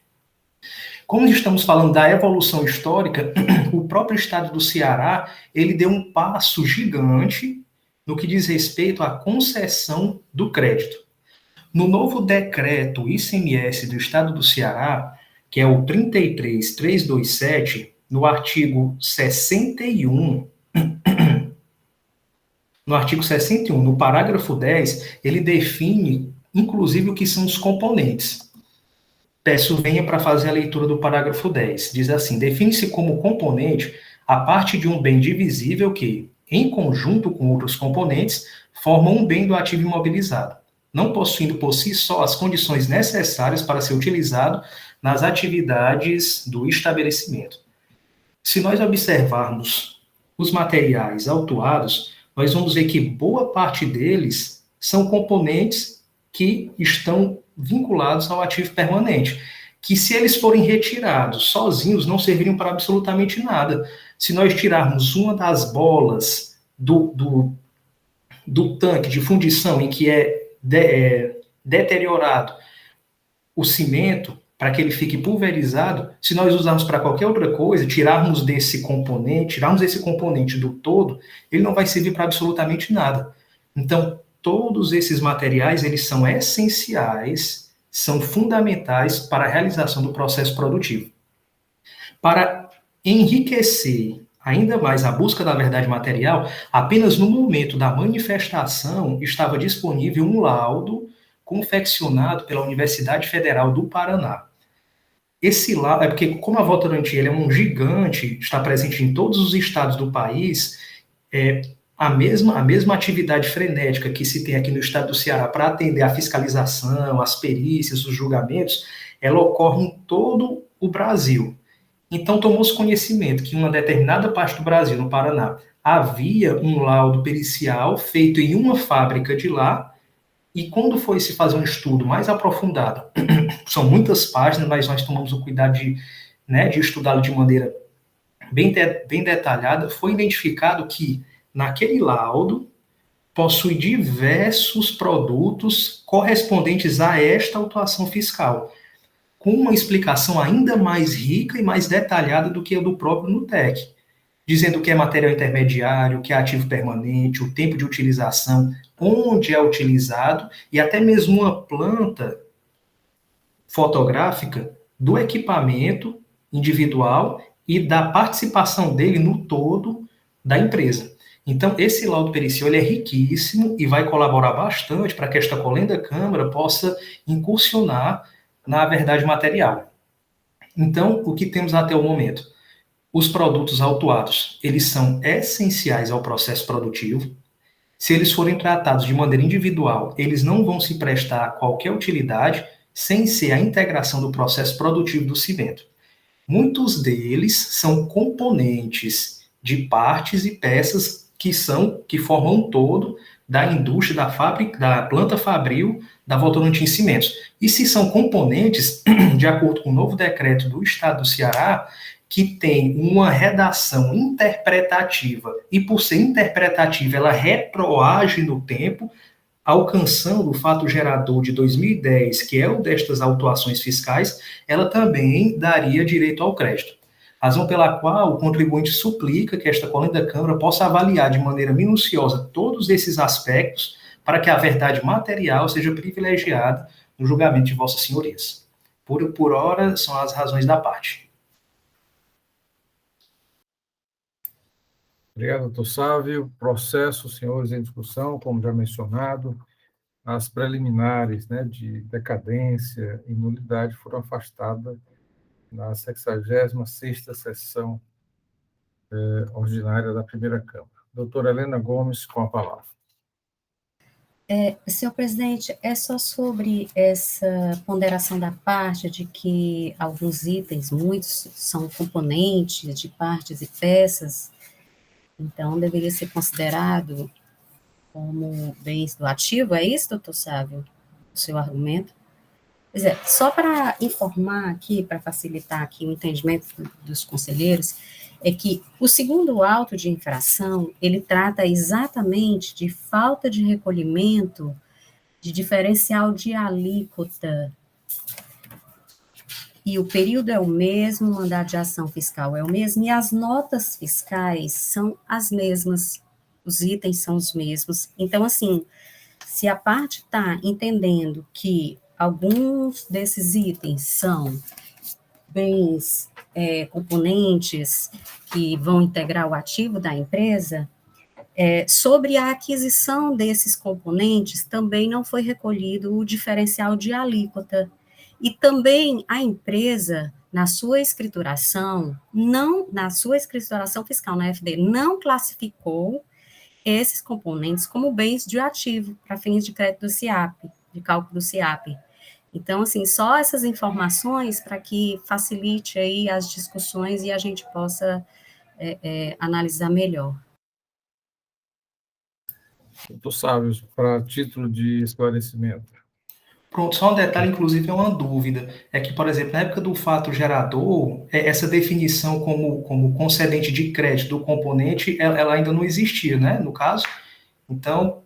Como estamos falando da evolução histórica, o próprio estado do Ceará, ele deu um passo gigante no que diz respeito à concessão do crédito. No novo decreto ICMS do estado do Ceará, que é o 33327, no artigo 61, No artigo 61, no parágrafo 10, ele define, inclusive, o que são os componentes. Peço venha para fazer a leitura do parágrafo 10. Diz assim: define-se como componente a parte de um bem divisível que, em conjunto com outros componentes, formam um bem do ativo imobilizado, não possuindo por si só as condições necessárias para ser utilizado nas atividades do estabelecimento. Se nós observarmos os materiais autuados, nós vamos ver que boa parte deles são componentes que estão vinculados ao ativo permanente, que se eles forem retirados sozinhos não serviriam para absolutamente nada. Se nós tirarmos uma das bolas do tanque de fundição em que é deteriorado o cimento, para que ele fique pulverizado, se nós usarmos para qualquer outra coisa, tirarmos esse componente do todo, ele não vai servir para absolutamente nada. Então, todos esses materiais, eles são essenciais, são fundamentais para a realização do processo produtivo. Para enriquecer ainda mais a busca da verdade material, apenas no momento da manifestação estava disponível um laudo confeccionado pela Universidade Federal do Paraná. Esse laudo, é porque como a Votorantim ele é um gigante, está presente em todos os estados do país, a mesma atividade frenética que se tem aqui no estado do Ceará para atender a fiscalização, as perícias, os julgamentos, ela ocorre em todo o Brasil. Então, tomou-se conhecimento que em uma determinada parte do Brasil, no Paraná, havia um laudo pericial feito em uma fábrica de lá, e quando foi se fazer um estudo mais aprofundado, são muitas páginas, mas nós tomamos o cuidado de estudá-lo de maneira bem detalhada, foi identificado que, naquele laudo, possui diversos produtos correspondentes a esta autuação fiscal, com uma explicação ainda mais rica e mais detalhada do que a do próprio NUTEC, dizendo o que é material intermediário, o que é ativo permanente, o tempo de utilização, onde é utilizado, e até mesmo uma planta fotográfica do equipamento individual e da participação dele no todo da empresa. Então, esse laudo pericial ele é riquíssimo e vai colaborar bastante para que esta colenda Câmara possa incursionar na verdade material. Então, o que temos até o momento? Os produtos autuados, eles são essenciais ao processo produtivo. Se eles forem tratados de maneira individual, eles não vão se prestar a qualquer utilidade sem ser a integração do processo produtivo do cimento. Muitos deles são componentes de partes e peças que formam um todo da indústria, da fábrica, da planta fabril da Votorantim Cimentos. E se são componentes, de acordo com o novo decreto do Estado do Ceará, que tem uma redação interpretativa, e por ser interpretativa, ela retroage no tempo, alcançando o fato gerador de 2010, que é o destas autuações fiscais, ela também daria direito ao crédito. Razão pela qual o contribuinte suplica que esta colenda Câmara possa avaliar de maneira minuciosa todos esses aspectos para que a verdade material seja privilegiada no julgamento de vossas senhorias. Por hora, são as razões da parte. Obrigado, doutor Sávio. Processo, senhores, em discussão, como já mencionado, as preliminares de decadência e nulidade foram afastadas na 66ª sessão ordinária da primeira Câmara. Doutora Helena Gomes, com a palavra. Senhor presidente, é só sobre essa ponderação da parte de que alguns itens, muitos são componentes de partes e peças, então deveria ser considerado como bens do ativo, é isso, doutor Sávio, o seu argumento? Pois é, só para informar aqui, para facilitar aqui o entendimento dos conselheiros, é que o segundo auto de infração, ele trata exatamente de falta de recolhimento de diferencial de alíquota. E o período é o mesmo, o mandado de ação fiscal é o mesmo, e as notas fiscais são as mesmas, os itens são os mesmos. Então, assim, se a parte está entendendo que alguns desses itens são bens componentes que vão integrar o ativo da empresa, sobre a aquisição desses componentes também não foi recolhido o diferencial de alíquota. E também a empresa, na sua escrituração fiscal na FD, não classificou esses componentes como bens de ativo para fins de crédito do CIAP, de cálculo do CIAP. Então, assim, só essas informações para que facilite aí as discussões e a gente possa analisar melhor. Doutor Sávio, para título de esclarecimento. Pronto, só um detalhe, inclusive, é uma dúvida. É que, por exemplo, na época do fato gerador, essa definição como concedente de crédito do componente, ela ainda não existia, né, no caso. Então,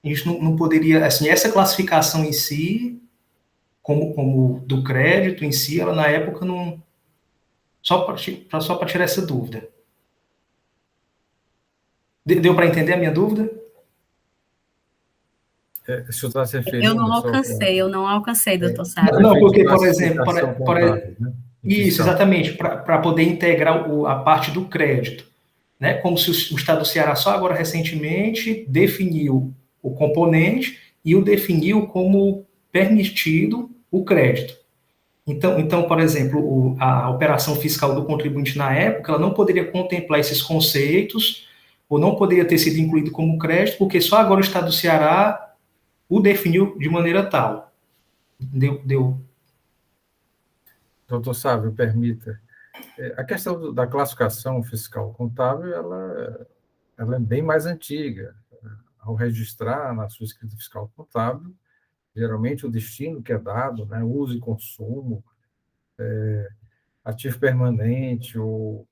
a gente não poderia, assim, essa classificação em si, como do crédito em si, ela na época não... Só para tirar essa dúvida. Deu para entender a minha dúvida? O senhor está se referindo... Eu não alcancei, doutor Sávio. Não, porque, por exemplo... Né? Isso, exatamente, para poder integrar a parte do crédito. Né? Como se o Estado do Ceará só agora recentemente definiu o componente e o definiu como permitido o crédito. Então, por exemplo, a operação fiscal do contribuinte na época, ela não poderia contemplar esses conceitos, ou não poderia ter sido incluído como crédito, porque só agora o Estado do Ceará o definiu de maneira tal. Deu. Doutor Sávio, permita. A questão da classificação fiscal contábil, ela é bem mais antiga. Ao registrar na sua escrita fiscal contábil, geralmente o destino que é dado, né, uso e consumo, ativo permanente ou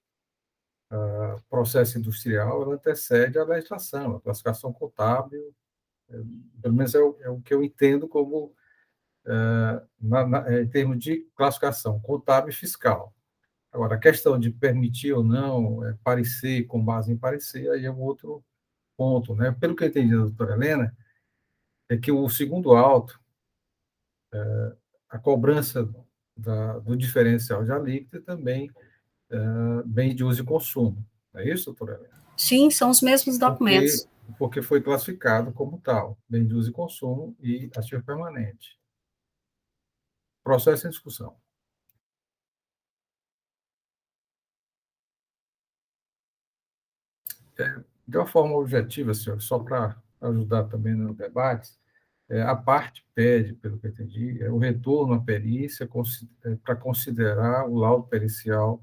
processo industrial, ela antecede a legislação, a classificação contábil, pelo menos é o que eu entendo como, em termos de classificação contábil e fiscal. Agora, a questão de permitir ou não parecer com base em parecer, aí é um outro ponto, né? Pelo que eu entendi da doutora Helena, é que o segundo auto, a cobrança do diferencial de alíquota também bem de uso e consumo. Não é isso, doutora Helena? Sim, são os mesmos documentos. Porque foi classificado como tal, bem de uso e consumo e ativo permanente. Processo em discussão. De uma forma objetiva, senhor, só para ajudar também no debate, a parte pede, pelo que eu entendi, o retorno à perícia para considerar o laudo pericial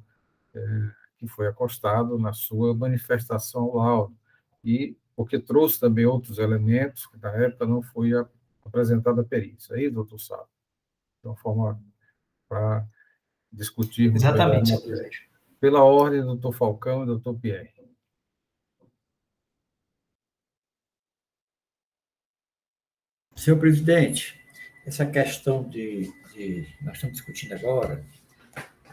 que foi acostado na sua manifestação ao laudo, e porque trouxe também outros elementos que, na época, não foi apresentada a perícia. Aí, doutor Sávio, de uma forma para discutirmos... Exatamente, senhor presidente. Pela ordem, doutor Falcão e doutor Pierre. Senhor presidente, essa questão nós estamos discutindo agora,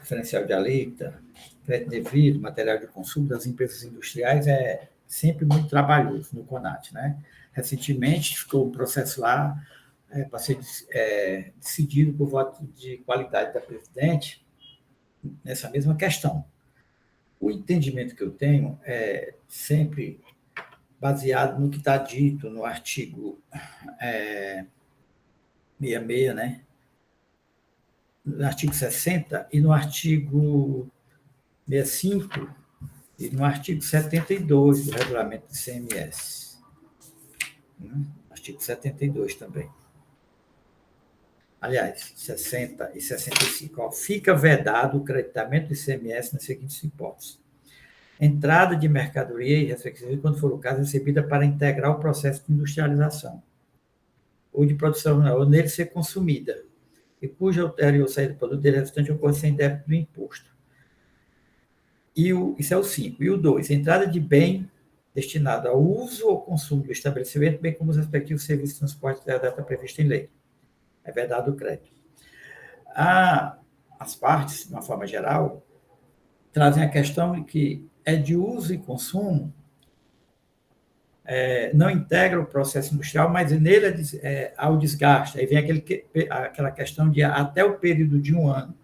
diferencial de alíquota, crédito devido, material de consumo das empresas industriais, é sempre muito trabalhoso no CONAT, né? Recentemente ficou o processo lá para ser decidido por voto de qualidade da presidente nessa mesma questão. O entendimento que eu tenho é sempre baseado no que está dito no artigo 66, né? No artigo 60 e no artigo 65 e no artigo 72 do regulamento do ICMS. Artigo 72 também. Aliás, 60 e 65. Fica vedado o creditamento do ICMS nas seguintes hipóteses. Entrada de mercadoria e respectivamente, quando for o caso, recebida para integrar o processo de industrialização ou de produção, ou nele ser consumida, e cuja ulterior saída do produto dele restante ocorre sem débito do imposto. Isso é o 5. E o 2, entrada de bem destinado ao uso ou consumo do estabelecimento, bem como os respectivos serviços de transporte da data prevista em lei. É verdade o crédito. As partes, de uma forma geral, trazem a questão de que é de uso e consumo, não integra o processo industrial, mas nele há o desgaste. Aí vem aquela questão de até o período de 1 ano.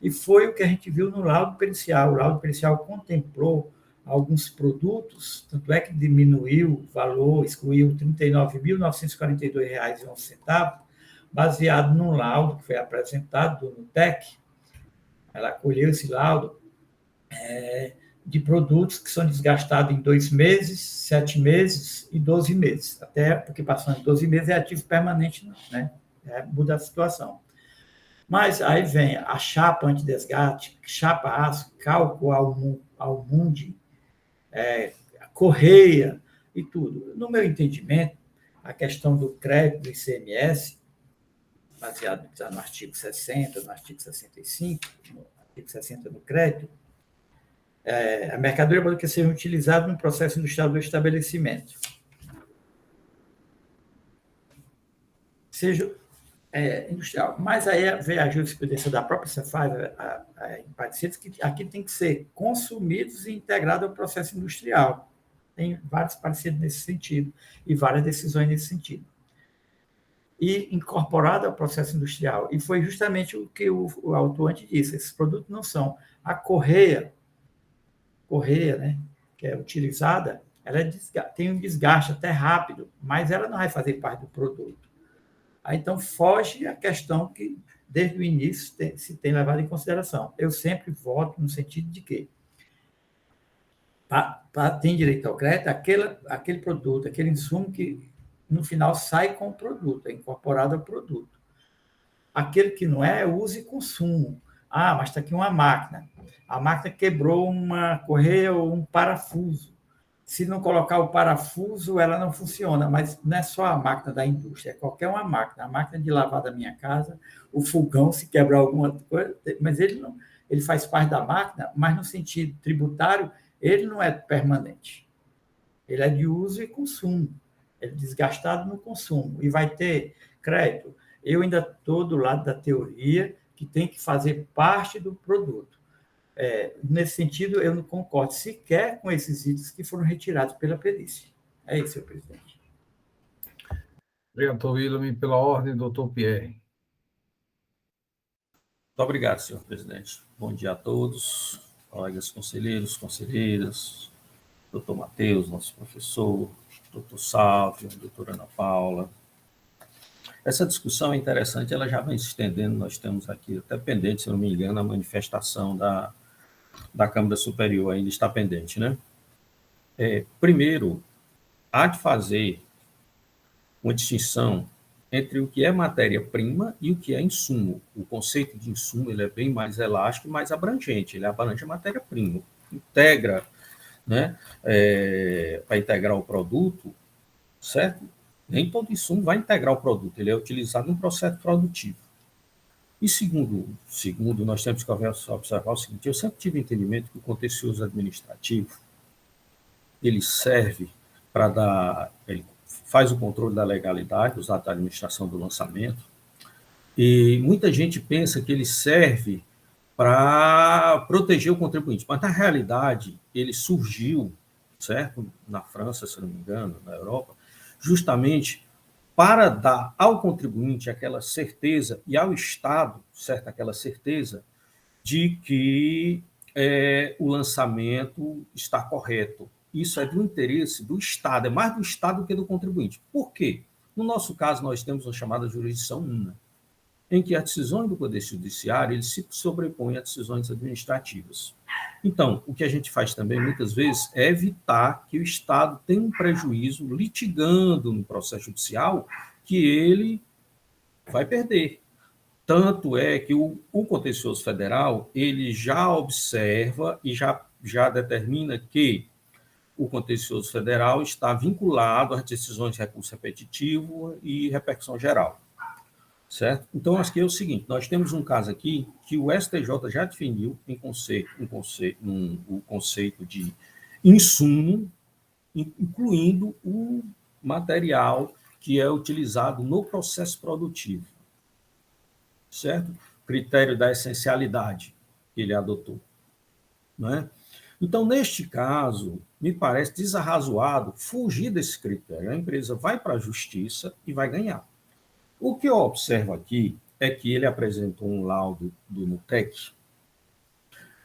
E foi o que a gente viu no laudo pericial. O laudo pericial contemplou alguns produtos, tanto é que diminuiu o valor, excluiu R$ 39.942,11, baseado num laudo que foi apresentado do NUTEC. Ela colheu esse laudo de produtos que são desgastados em 2 meses, 7 meses e 12 meses. Até porque passando 12 meses é ativo permanente, né? Muda a situação. Mas aí vem a chapa antidesgaste, chapa aço, cálculo almunde, correia e tudo. No meu entendimento, a questão do crédito do ICMS, baseado no artigo 60, no artigo 65, no artigo 60 no crédito, a mercadoria pode ser utilizada no processo industrial do estabelecimento. Seja industrial. Mas aí vem a jurisprudência da própria Cefaz, em pareceres, que aqui tem que ser consumidos e integrados ao processo industrial. Tem vários pareceres nesse sentido e várias decisões nesse sentido. E incorporado ao processo industrial. E foi justamente o que o autor antes disse, esses produtos não são. A correia, né, que é utilizada, ela tem um desgaste até rápido, mas ela não vai fazer parte do produto. Aí, então, foge a questão que, desde o início, se tem levado em consideração. Eu sempre voto no sentido de que tem direito ao crédito aquele produto, aquele insumo que, no final, sai com o produto, é incorporado ao produto. Aquele que não é uso e consumo. Mas está aqui uma máquina. A máquina quebrou uma correia ou um parafuso. Se não colocar o parafuso, ela não funciona, mas não é só a máquina da indústria, é qualquer uma máquina. A máquina de lavar da minha casa, o fogão, se quebrar alguma coisa, mas ele faz parte da máquina, mas no sentido tributário, ele não é permanente. Ele é de uso e consumo. Ele é desgastado no consumo. E vai ter crédito. Eu ainda estou do lado da teoria que tem que fazer parte do produto. Nesse sentido, eu não concordo sequer com esses itens que foram retirados pela perícia. É isso, senhor presidente. Obrigado, doutor William. Pela ordem, doutor Pierre. Muito obrigado, senhor presidente. Bom dia a todos, colegas conselheiros, conselheiras, doutor Matheus, nosso professor, doutor Sávio, doutora Ana Paula. Essa discussão é interessante, ela já vem se estendendo, nós temos aqui até pendente, se não me engano, a manifestação da Câmara Superior ainda está pendente, né? Primeiro, há de fazer uma distinção entre o que é matéria-prima e o que é insumo. O conceito de insumo ele é bem mais elástico e mais abrangente, ele abrange a matéria-prima, integra, né, para integrar o produto, certo? Nem todo insumo vai integrar o produto, ele é utilizado no processo produtivo. E segundo, nós temos que observar o seguinte, eu sempre tive entendimento que o contencioso administrativo, ele serve para ele faz o controle da legalidade, dos atos da administração do lançamento, e muita gente pensa que ele serve para proteger o contribuinte, mas na realidade ele surgiu, certo? Na França, se não me engano, na Europa, justamente para dar ao contribuinte aquela certeza e ao Estado, certo, aquela certeza de que o lançamento está correto. Isso é do interesse do Estado, é mais do Estado do que do contribuinte. Por quê? No nosso caso, nós temos a chamada jurisdição una, em que as decisões do Poder Judiciário eles se sobrepõem a decisões administrativas. Então, o que a gente faz também, muitas vezes, é evitar que o Estado tenha um prejuízo litigando no processo judicial que ele vai perder. Tanto é que o contencioso federal, ele já observa e já determina que o contencioso federal está vinculado às decisões de recurso repetitivo e repercussão geral. Certo? Então, aqui é o seguinte, nós temos um caso aqui que o STJ já definiu o conceito de insumo, incluindo o material que é utilizado no processo produtivo. Certo? Critério da essencialidade que ele adotou. Não é? Então, neste caso, me parece desarrazoado fugir desse critério. A empresa vai para a justiça e vai ganhar. O que eu observo aqui é que ele apresentou um laudo do NUTEC,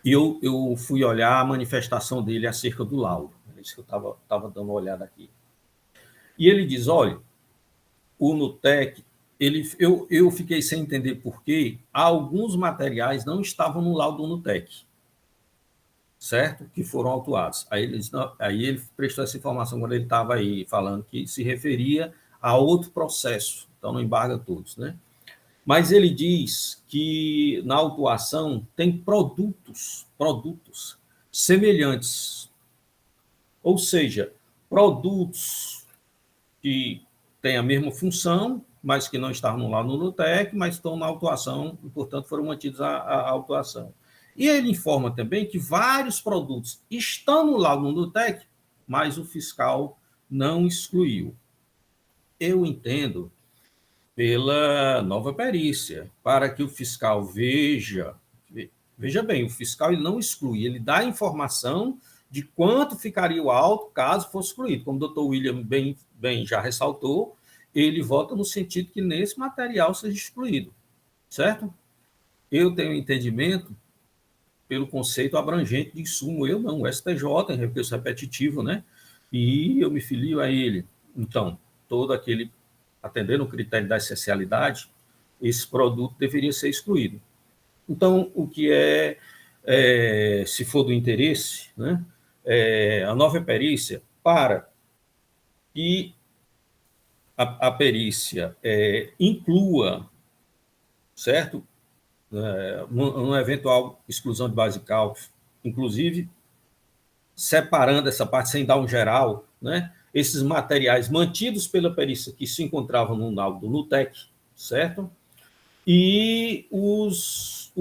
E eu fui olhar a manifestação dele acerca do laudo. É isso que eu estava dando uma olhada aqui. E ele diz, olha, o Nutec, eu fiquei sem entender por que alguns materiais não estavam no laudo do Nutec, certo? Que foram autuados. Aí ele prestou essa informação quando ele estava aí falando que se referia a outro processo, então não embarga todos, né? Mas ele diz que na autuação tem produtos semelhantes, ou seja, produtos que têm a mesma função, mas que não estavam lá no Nutec, mas estão na autuação e, portanto, foram mantidos à autuação. E ele informa também que vários produtos estão lá no Nutec, mas o fiscal não excluiu. Eu entendo pela nova perícia, para que o fiscal veja bem, o fiscal ele não exclui, ele dá a informação de quanto ficaria o auto caso fosse excluído. Como o doutor William bem já ressaltou, ele vota no sentido que nesse material seja excluído, certo? Eu tenho entendimento pelo conceito abrangente de insumo, eu não, o STJ, em recurso repetitivo, né? E eu me filio a ele. Então, todo aquele, atendendo o critério da essencialidade, esse produto deveria ser excluído. Então, o que se for do interesse, né, a nova perícia, para que a perícia inclua, certo? Uma eventual exclusão de base de cálculo, inclusive separando essa parte sem dar um geral, né? Esses materiais mantidos pela perícia que se encontravam no laudo do Nutec, certo? E os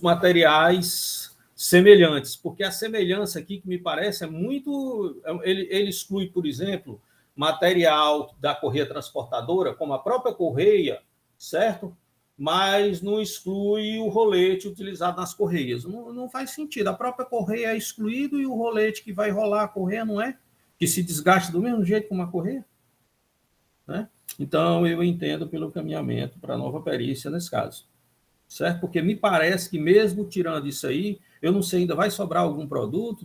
materiais semelhantes, porque a semelhança aqui, que me parece, é muito... Ele exclui, por exemplo, material da correia transportadora, como a própria correia, certo? Mas não exclui o rolete utilizado nas correias. Não faz sentido. A própria correia é excluído e o rolete que vai rolar a correia não é? Que se desgaste do mesmo jeito como a correia, né? Então, eu entendo pelo caminhamento para a nova perícia nesse caso, certo? Porque me parece que mesmo tirando isso aí, eu não sei, ainda vai sobrar algum produto,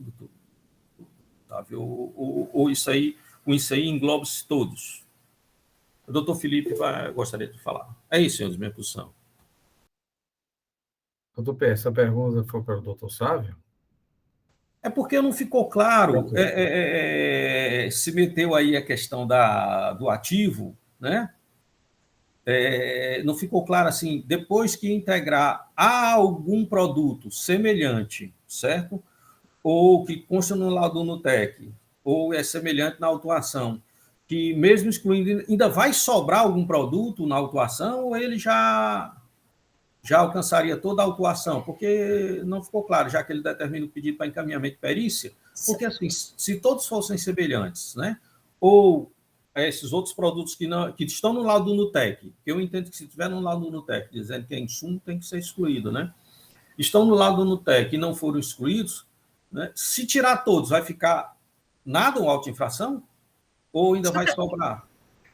Otávio, ou isso aí, com isso aí engloba-se todos. O doutor Felipe gostaria de falar. É isso, senhores, minha posição. Doutor P, essa pergunta foi para o doutor Sávio? É porque não ficou claro, se meteu aí a questão do ativo, né? Não ficou claro assim, depois que integrar algum produto semelhante, certo? Ou que consta no laudo do Nutec, ou é semelhante na autuação, que mesmo excluindo, ainda vai sobrar algum produto na autuação, ou ele já alcançaria toda a autuação? Porque não ficou claro, já que ele determina o pedido para encaminhamento de perícia, porque assim, se todos fossem semelhantes, né? Ou esses outros produtos que estão no laudo do Nutec, que eu entendo que se estiver no laudo do Nutec, dizendo que é insumo, tem que ser excluído, né? Estão no laudo do Nutec e não foram excluídos, né? Se tirar todos, vai ficar nada uma auto-infração? Ou ainda vai sobrar?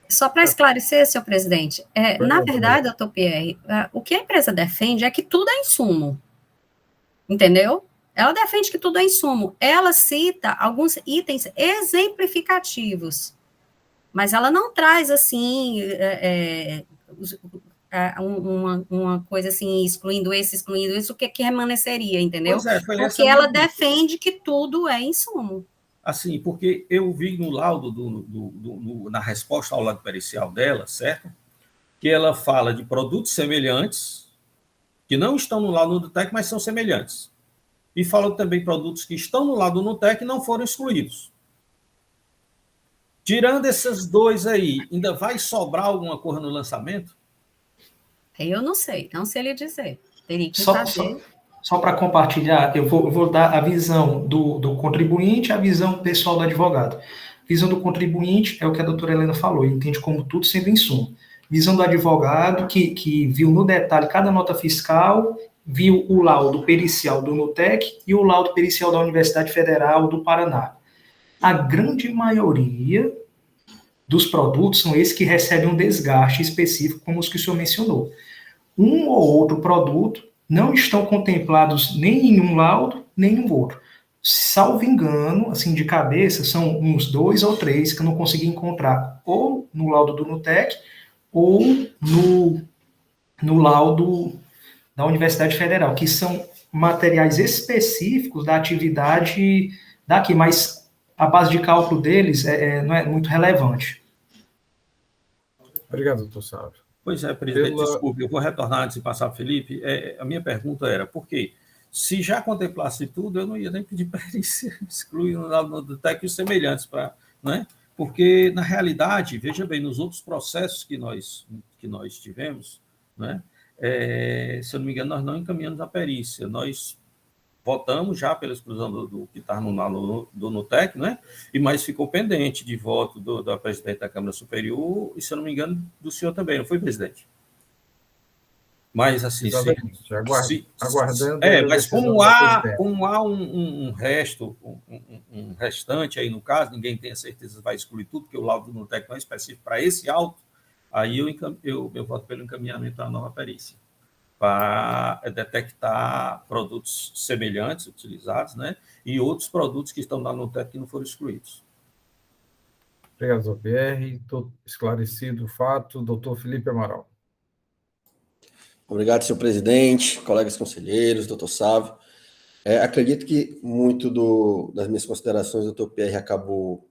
Só para esclarecer, senhor presidente, na verdade, doutor Pierre, o que a empresa defende é que tudo é insumo, entendeu? Ela defende que tudo é insumo. Ela cita alguns itens exemplificativos, mas ela não traz, assim, uma coisa assim, excluindo isso, o que permaneceria, entendeu? Porque ela defende que tudo é insumo. Assim, porque eu vi no laudo, na resposta ao laudo pericial dela, certo? Que ela fala de produtos semelhantes, que não estão no laudo do Nutec, mas são semelhantes. E fala também produtos que estão no laudo do Nutec e não foram excluídos. Tirando esses dois aí, ainda vai sobrar alguma coisa no lançamento? Eu não sei lhe dizer. Teria que fazer... Só para compartilhar, eu vou dar a visão do contribuinte e a visão pessoal do advogado. Visão do contribuinte é o que a doutora Helena falou, ele entende como tudo sendo insumo. Visão do advogado, que viu no detalhe cada nota fiscal, viu o laudo pericial do Nutec e o laudo pericial da Universidade Federal do Paraná. A grande maioria dos produtos são esses que recebem um desgaste específico, como os que o senhor mencionou. Um ou outro produto não estão contemplados nem em um laudo, nem no outro. Salvo engano, assim, de cabeça, são uns 2 ou 3 que eu não consegui encontrar, ou no laudo do NUTEC, ou no laudo da Universidade Federal, que são materiais específicos da atividade daqui, mas a base de cálculo deles não é muito relevante. Obrigado, doutor Sávio. Pois é, presidente, desculpe, eu vou retornar antes de passar para o Felipe. A minha pergunta era, por quê? Se já contemplasse tudo, eu não ia nem pedir perícia, excluir no DTEC os semelhantes, né? Porque, na realidade, veja bem, nos outros processos que nós tivemos, né? Se eu não me engano, nós não encaminhamos a perícia, nós votamos já pela exclusão do que está no NUTEC, né? Mas ficou pendente de voto da presidente da Câmara Superior e, se eu não me engano, do senhor também, não foi, presidente? Mas, assim, aguardando. Mas como há um restante aí no caso, ninguém tem a certeza que vai excluir tudo, porque o laudo do NUTEC não é específico para esse auto, aí eu voto pelo encaminhamento da nova perícia, para detectar produtos semelhantes utilizados, né? E outros produtos que estão lá no NUTEC que não foram excluídos. Obrigado, doutor Pierre. Esclarecido o fato. Doutor Felipe Amaral. Obrigado, senhor presidente, colegas conselheiros, doutor Sávio. Acredito que muito das minhas considerações, o doutor Pierre acabou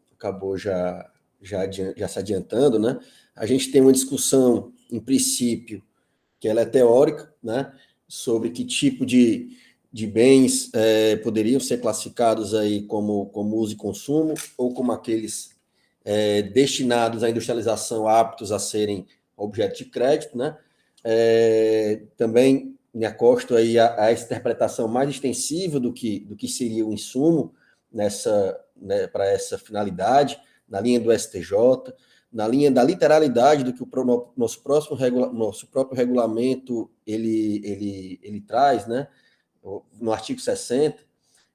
já se adiantando, né? A gente tem uma discussão, em princípio, que ela é teórica, né? Sobre que tipo de bens poderiam ser classificados aí como uso e consumo, ou como aqueles destinados à industrialização aptos a serem objeto de crédito, né? Também me acosto aí a essa interpretação mais extensiva do que seria o insumo para essa finalidade, na linha do STJ, na linha da literalidade do que o nosso próprio regulamento ele traz, né? No artigo 60,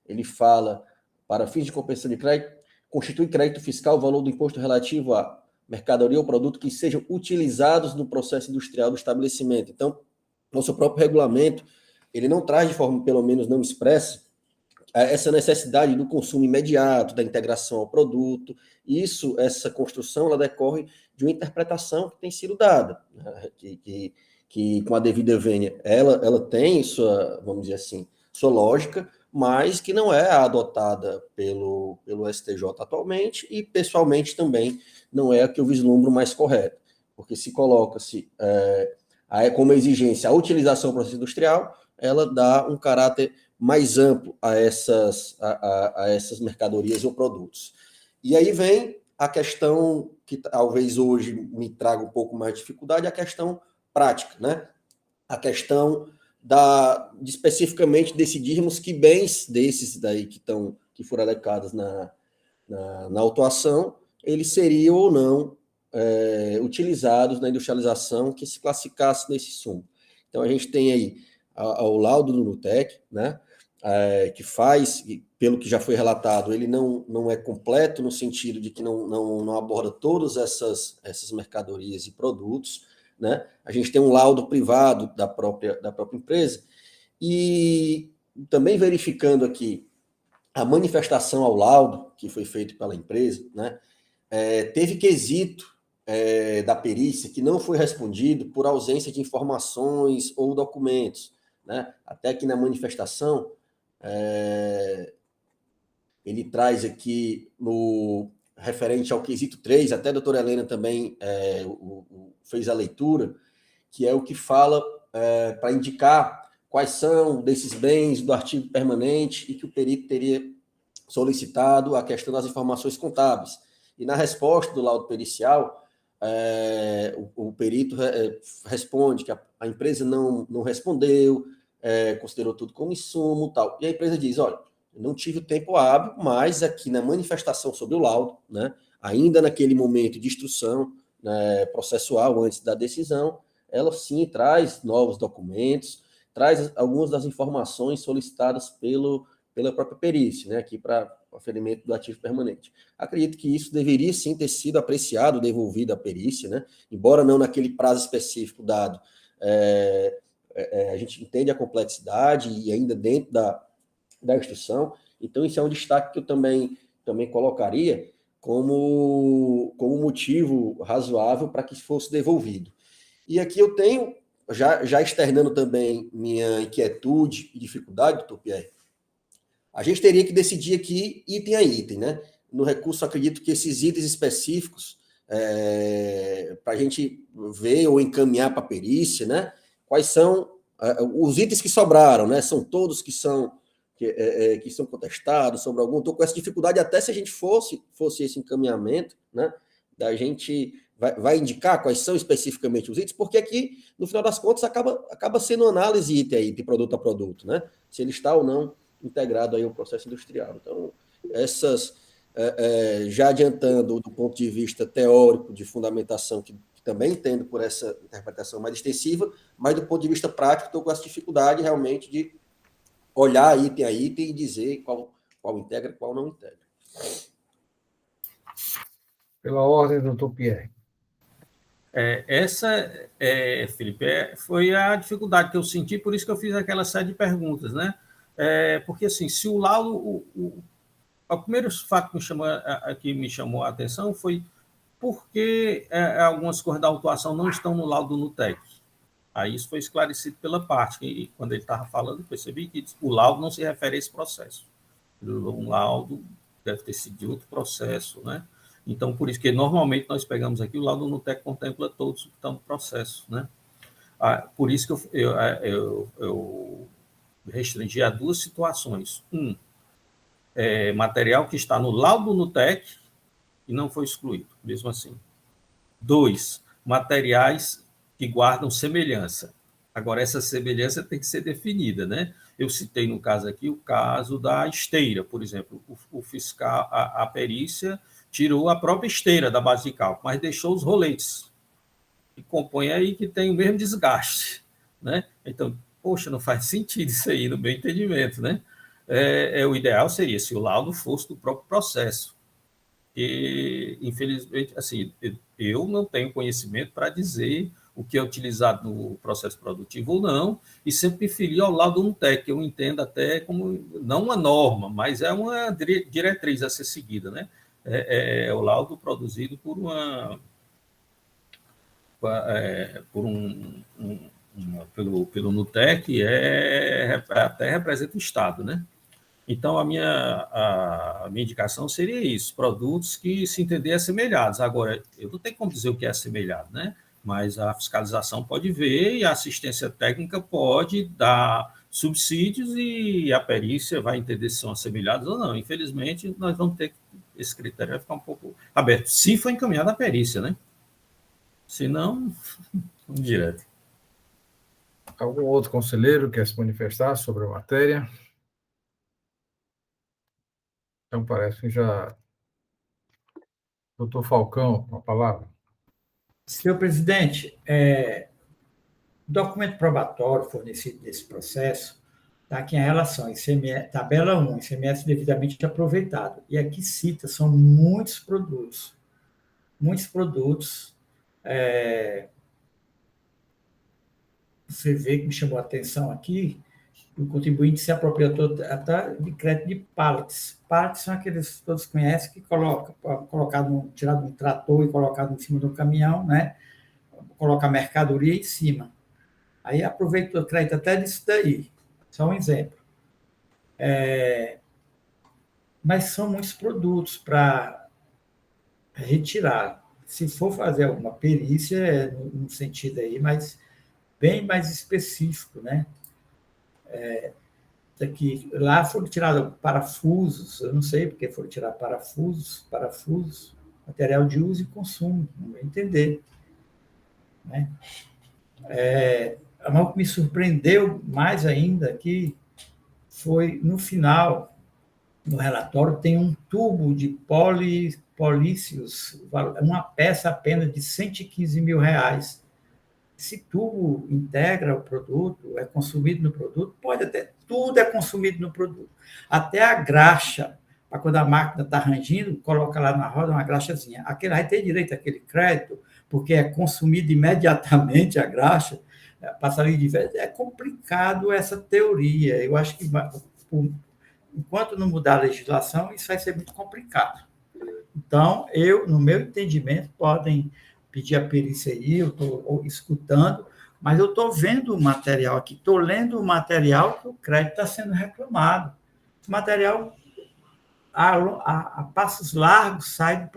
ele fala, para fins de compensação de crédito, constitui crédito fiscal o valor do imposto relativo a mercadoria ou produto que sejam utilizados no processo industrial do estabelecimento. Então, nosso próprio regulamento, ele não traz de forma, pelo menos não expressa, essa necessidade do consumo imediato, da integração ao produto. Essa construção, ela decorre de uma interpretação que tem sido dada, né? que com a devida vênia, ela tem sua, vamos dizer assim, sua lógica, mas que não é adotada pelo STJ atualmente, e pessoalmente também não é a que eu vislumbro mais correta, porque se coloca-se como exigência a utilização do processo industrial, ela dá um caráter mais amplo a essas mercadorias ou produtos. E aí vem a questão que talvez hoje me traga um pouco mais de dificuldade, a questão prática, né? A questão de especificamente decidirmos que bens desses daí que foram alocados na autuação, eles seriam ou não utilizados na industrialização que se classificasse nesse sumo. Então, a gente tem aí o laudo do NUTEC, né, que faz, pelo que já foi relatado, ele não é completo no sentido de que não aborda todas essas mercadorias e produtos, né? A gente tem um laudo privado da própria empresa, e também verificando aqui a manifestação ao laudo que foi feito pela empresa, né? Teve quesito da perícia que não foi respondido por ausência de informações ou documentos, né? Até que na manifestação ele traz aqui no referente ao quesito 3, até a doutora Helena também fez a leitura, que é o que fala para indicar quais são desses bens do artigo permanente e que o perito teria solicitado a questão das informações contábeis. E na resposta do laudo pericial, o perito responde que a empresa não respondeu, considerou tudo como insumo, tal. E a empresa diz, olha, eu não tive o tempo hábil, mas aqui na manifestação sobre o laudo, né, ainda naquele momento de instrução, né, processual, antes da decisão, ela sim traz novos documentos, traz algumas das informações solicitadas pela própria perícia, né, aqui para o aferimento do ativo permanente. Acredito que isso deveria sim ter sido apreciado, devolvido à perícia, né, embora não naquele prazo específico dado a gente entende a complexidade e ainda dentro da instrução. Então, isso é um destaque que eu também colocaria como motivo razoável para que fosse devolvido. E aqui eu tenho, já externando também minha inquietude e dificuldade, doutor Pierre, a gente teria que decidir aqui item a item, né? No recurso, acredito que esses itens específicos, para a gente ver ou encaminhar para a perícia, né? Quais são os itens que sobraram, né? São todos que são contestados sobre algum. Estou com essa dificuldade, até se a gente fosse esse encaminhamento, né? Da gente vai indicar quais são especificamente os itens, porque aqui, no final das contas, acaba sendo análise item a item, produto a produto, né? Se ele está ou não integrado aí ao processo industrial. Então, essas, já adiantando do ponto de vista teórico, de fundamentação, que também entendo por essa interpretação mais extensiva, mas do ponto de vista prático, estou com essa dificuldade realmente de olhar item a item e dizer qual integra e qual não integra. Pela ordem, doutor Pierre. Felipe, foi a dificuldade que eu senti, por isso que eu fiz aquela série de perguntas, né? Porque, assim, se o laudo... O primeiro fato que me chamou a atenção foi porque algumas coisas da autuação não estão no laudo do NUTEC. Aí isso foi esclarecido pela parte, e quando ele estava falando, eu percebi que o laudo não se refere a esse processo. Um laudo deve ter sido de outro processo, né? Então, por isso que normalmente nós pegamos aqui, o laudo do NUTEC contempla todos que estão no processo, né? Por isso que eu restringi a duas situações. Material que está no laudo do NUTEC e não foi excluído, mesmo assim. 2, materiais que guardam semelhança. Agora, essa semelhança tem que ser definida, né? Eu citei no caso aqui o caso da esteira, por exemplo. O fiscal, a perícia tirou a própria esteira da base de cálculo, mas deixou os roletes, que compõem aí que tem o mesmo desgaste, né? Então, poxa, não faz sentido isso aí, no meu entendimento, né? O ideal seria se o laudo fosse do próprio processo. E, infelizmente, assim, eu não tenho conhecimento para dizer o que é utilizado no processo produtivo ou não, e sempre preferi ao laudo do NUTEC, que eu entendo até como, não uma norma, mas é uma diretriz a ser seguida, né? O laudo produzido pelo NUTEC até representa o Estado, né? Então, a minha indicação seria isso, produtos que se entender assemelhados. Agora, eu não tenho como dizer o que é assemelhado, né? Mas a fiscalização pode ver e a assistência técnica pode dar subsídios e a perícia vai entender se são assemelhados ou não. Infelizmente, nós vamos ter que... Esse critério vai ficar um pouco aberto, se for encaminhado à perícia, né? Se não, vamos direto. Algum outro conselheiro quer se manifestar sobre a matéria? Então, parece que já... Doutor Falcão, com a palavra. Senhor presidente, o documento probatório fornecido nesse processo está aqui em relação a ICMS, tabela 1, ICMS devidamente aproveitado. E aqui cita, são muitos produtos. Você vê que me chamou a atenção aqui, o contribuinte se apropriou até de crédito de pallets. Pallets são aqueles que todos conhecem, que tirado de um trator e colocado em cima do caminhão, né? Coloca a mercadoria em cima. Aí aproveitou o crédito até disso daí. Só um exemplo. Mas são muitos produtos para retirar. Se for fazer alguma perícia, no sentido aí, mas bem mais específico, né? Daqui, lá foram tirados parafusos, eu não sei porque foram tirar parafusos, material de uso e consumo, não vou entender. Né? Mas o que me surpreendeu mais ainda aqui foi, no final, no relatório, tem um tubo de polícios, uma peça apenas de R$115 mil. Esse tubo integra o produto, é consumido no produto, pode até, tudo é consumido no produto. Até a graxa, para quando a máquina está rangindo, coloca lá na roda uma graxazinha. Aquele vai ter direito àquele crédito, porque é consumido imediatamente a graxa, passaria de vez. É complicado essa teoria. Eu acho que, enquanto não mudar a legislação, isso vai ser muito complicado. Então, no meu entendimento, podem pedir a perícia aí, eu estou escutando, mas eu estou vendo o material aqui, estou lendo o material que o crédito está sendo reclamado. Esse material, a passos largos, sai.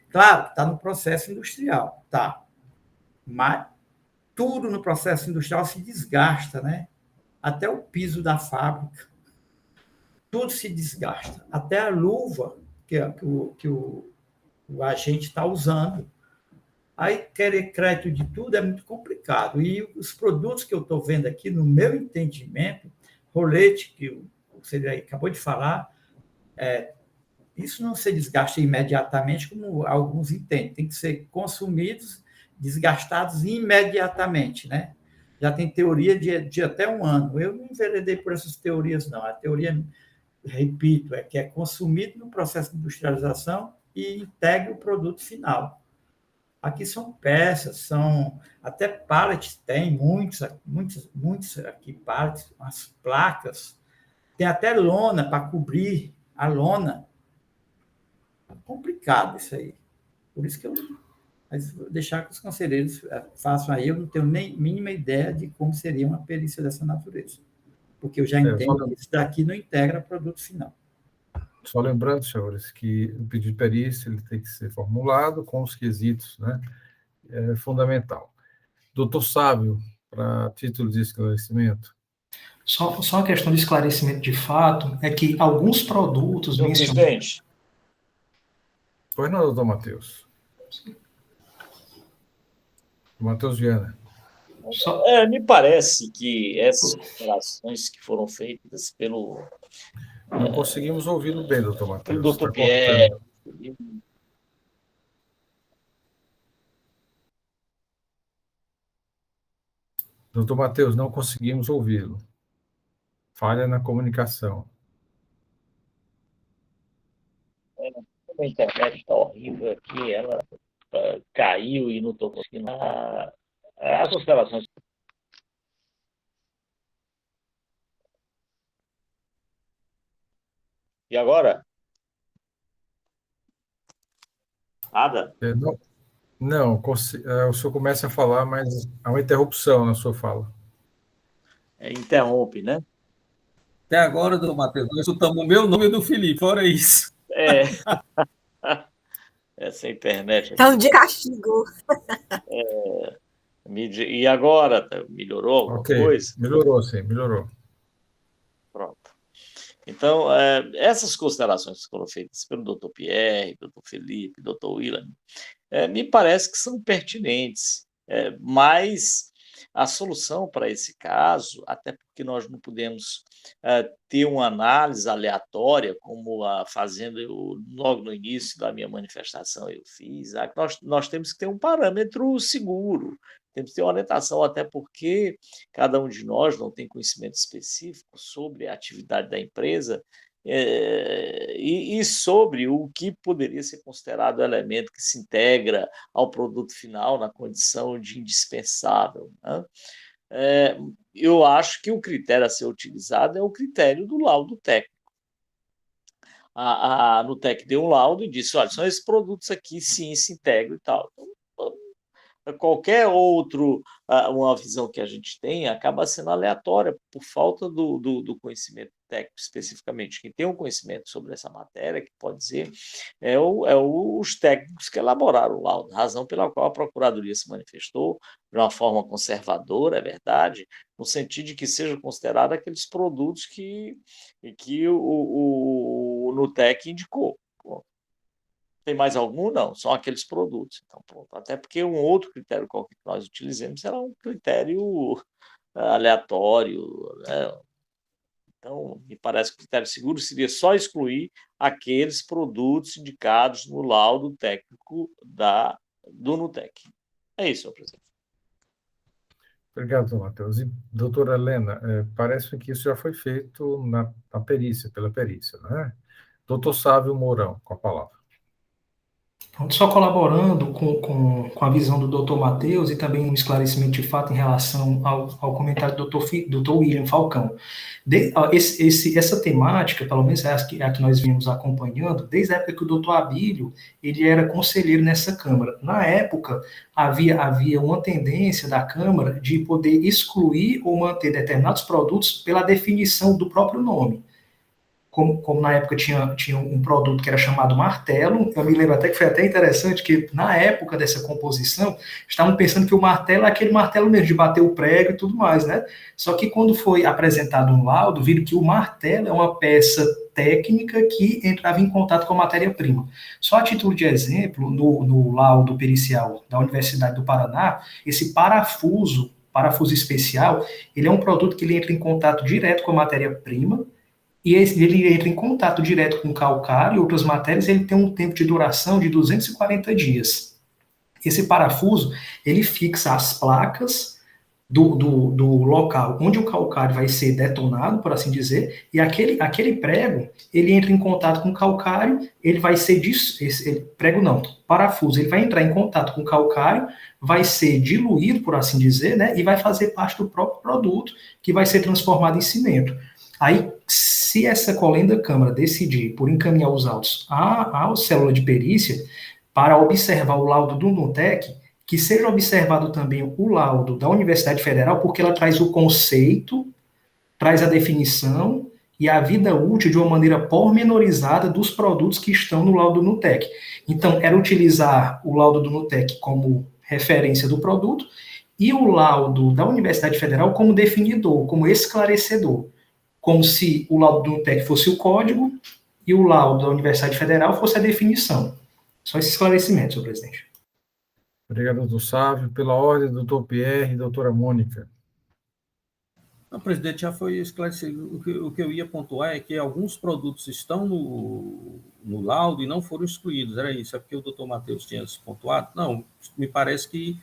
Claro que está no processo industrial, tá? Mas tudo no processo industrial se desgasta, né? Até o piso da fábrica, tudo se desgasta. Até a luva que o agente está usando. Aí, querer crédito de tudo é muito complicado. E os produtos que eu estou vendo aqui, no meu entendimento, rolete, que você acabou de falar, isso não se desgasta imediatamente, como alguns entendem. Tem que ser consumidos, desgastados imediatamente, né? Já tem teoria de até 1 ano. Eu não enveredei por essas teorias, não. A teoria, repito, é que é consumido no processo de industrialização e integra o produto final. Aqui são peças, são até pallets, tem muitos aqui pallets, umas placas, tem até lona para cobrir a lona. É complicado isso aí. Por isso que mas vou deixar que os conselheiros façam aí, eu não tenho nem mínima ideia de como seria uma perícia dessa natureza, porque eu já entendo que isso daqui não integra produto final. Só lembrando, senhores, que o pedido de perícia ele tem que ser formulado com os quesitos, né? É fundamental. Doutor Sábio, para título de esclarecimento. Só uma questão de esclarecimento de fato, é que alguns produtos... Senhor presidente. Pois não, doutor Matheus. Matheus Viana. Me parece que essas declarações que foram feitas pelo... Não conseguimos ouvi-lo bem, doutor Matheus. Pelo doutor Pierre. Doutor Matheus, não conseguimos ouvi-lo. Falha na comunicação. A internet está horrível aqui, ela caiu e não estou conseguindo. As considerações. E agora? Nada? Não, o senhor começa a falar, mas há uma interrupção na sua fala. Interrompe, né? Até agora, doutor Matheus, nós escutamos o meu nome e do Felipe, fora isso. Essa internet. Então, de castigo. E agora? Melhorou alguma coisa? Melhorou, sim, melhorou. Pronto. Então, essas considerações que foram feitas pelo doutor Pierre, doutor Felipe, doutor William, me parece que são pertinentes, mas a solução para esse caso, até porque nós não podemos ter uma análise aleatória, como fazendo logo no início da minha manifestação eu fiz, nós temos que ter um parâmetro seguro, temos que ter uma orientação, até porque cada um de nós não tem conhecimento específico sobre a atividade da empresa e sobre o que poderia ser considerado elemento que se integra ao produto final na condição de indispensável, né? Eu acho que o critério a ser utilizado é o critério do laudo técnico. A Nutec deu um laudo e disse, olha, são esses produtos aqui, sim, se integram e tal. Então, qualquer uma visão que a gente tem acaba sendo aleatória por falta do conhecimento técnico especificamente. Quem tem um conhecimento sobre essa matéria, que pode dizer, os técnicos que elaboraram o laudo, razão pela qual a Procuradoria se manifestou de uma forma conservadora, é verdade, no sentido de que sejam considerados aqueles produtos que o Nutec indicou. Tem mais algum? Não, são aqueles produtos. Então, pronto. Até porque um outro critério qualquer que nós utilizemos será um critério aleatório, né? Então, me parece que o critério seguro seria só excluir aqueles produtos indicados no laudo técnico do Nutec. É isso, senhor presidente. Obrigado, doutor Matheus. E, doutora Helena, parece que isso já foi feito na perícia, pela perícia, não é? Doutor Sávio Mourão, com a palavra. Só colaborando com a visão do Dr. Matheus e também um esclarecimento de fato em relação ao comentário do Dr. William Falcão. Essa temática, pelo menos é a que nós vimos acompanhando, desde a época que o Dr. Abílio ele era conselheiro nessa Câmara. Na época, havia uma tendência da Câmara de poder excluir ou manter determinados produtos pela definição do próprio nome. Como na época tinha um produto que era chamado martelo, eu me lembro até que foi até interessante que na época dessa composição, estavam pensando que o martelo é aquele martelo mesmo, de bater o prego e tudo mais, né? Só que quando foi apresentado um laudo, viram que o martelo é uma peça técnica que entrava em contato com a matéria-prima. Só a título de exemplo, no laudo pericial da Universidade do Paraná, esse parafuso especial, ele é um produto que ele entra em contato direto com a matéria-prima, e ele entra em contato direto com calcário e outras matérias, ele tem um tempo de duração de 240 dias. Esse parafuso, ele fixa as placas do local onde o calcário vai ser detonado, por assim dizer, e aquele prego, ele entra em contato com o calcário, ele vai ser, parafuso, ele vai entrar em contato com o calcário, vai ser diluído, por assim dizer, né, e vai fazer parte do próprio produto, que vai ser transformado em cimento. Aí, se essa colenda Câmara decidir por encaminhar os autos à célula de perícia para observar o laudo do NUTEC, que seja observado também o laudo da Universidade Federal, porque ela traz o conceito, traz a definição e a vida útil de uma maneira pormenorizada dos produtos que estão no laudo do NUTEC. Então, era utilizar o laudo do NUTEC como referência do produto e o laudo da Universidade Federal como definidor, como esclarecedor, como se o laudo do NUTEC fosse o código e o laudo da Universidade Federal fosse a definição. Só esse esclarecimento, senhor presidente. Obrigado, doutor Sávio. Pela ordem, doutor Pierre e doutora Mônica. Não, presidente, já foi esclarecido. O que eu ia pontuar é que alguns produtos estão no laudo e não foram excluídos. Era isso, é porque o doutor Matheus tinha pontuado? Não, me parece que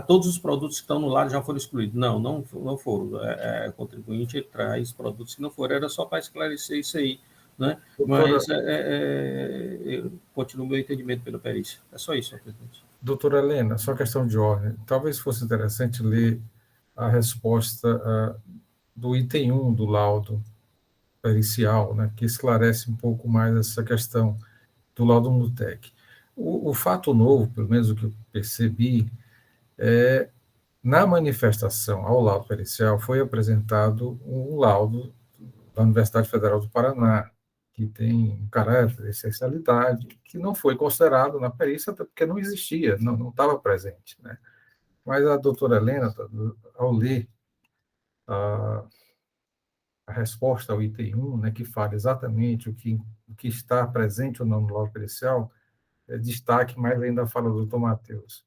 todos os produtos que estão no laudo já foram excluídos. Não foram. O contribuinte traz produtos que não foram. Era só para esclarecer isso aí, né? Doutora, mas continua o meu entendimento pela perícia. É só isso, senhor presidente. Doutora Helena, só questão de ordem. Talvez fosse interessante ler a resposta do item 1 do laudo pericial, né, que esclarece um pouco mais essa questão do laudo NUTEC. O fato novo, pelo menos o que eu percebi, na manifestação ao laudo pericial foi apresentado um laudo da Universidade Federal do Paraná, que tem um caráter de essencialidade, que não foi considerado na perícia, até porque não existia, não estava presente, né? Mas a doutora Helena, ao ler a resposta ao item 1, né, que fala exatamente o que está presente ou não no laudo pericial, destaque mais ainda a fala do doutor Matheus.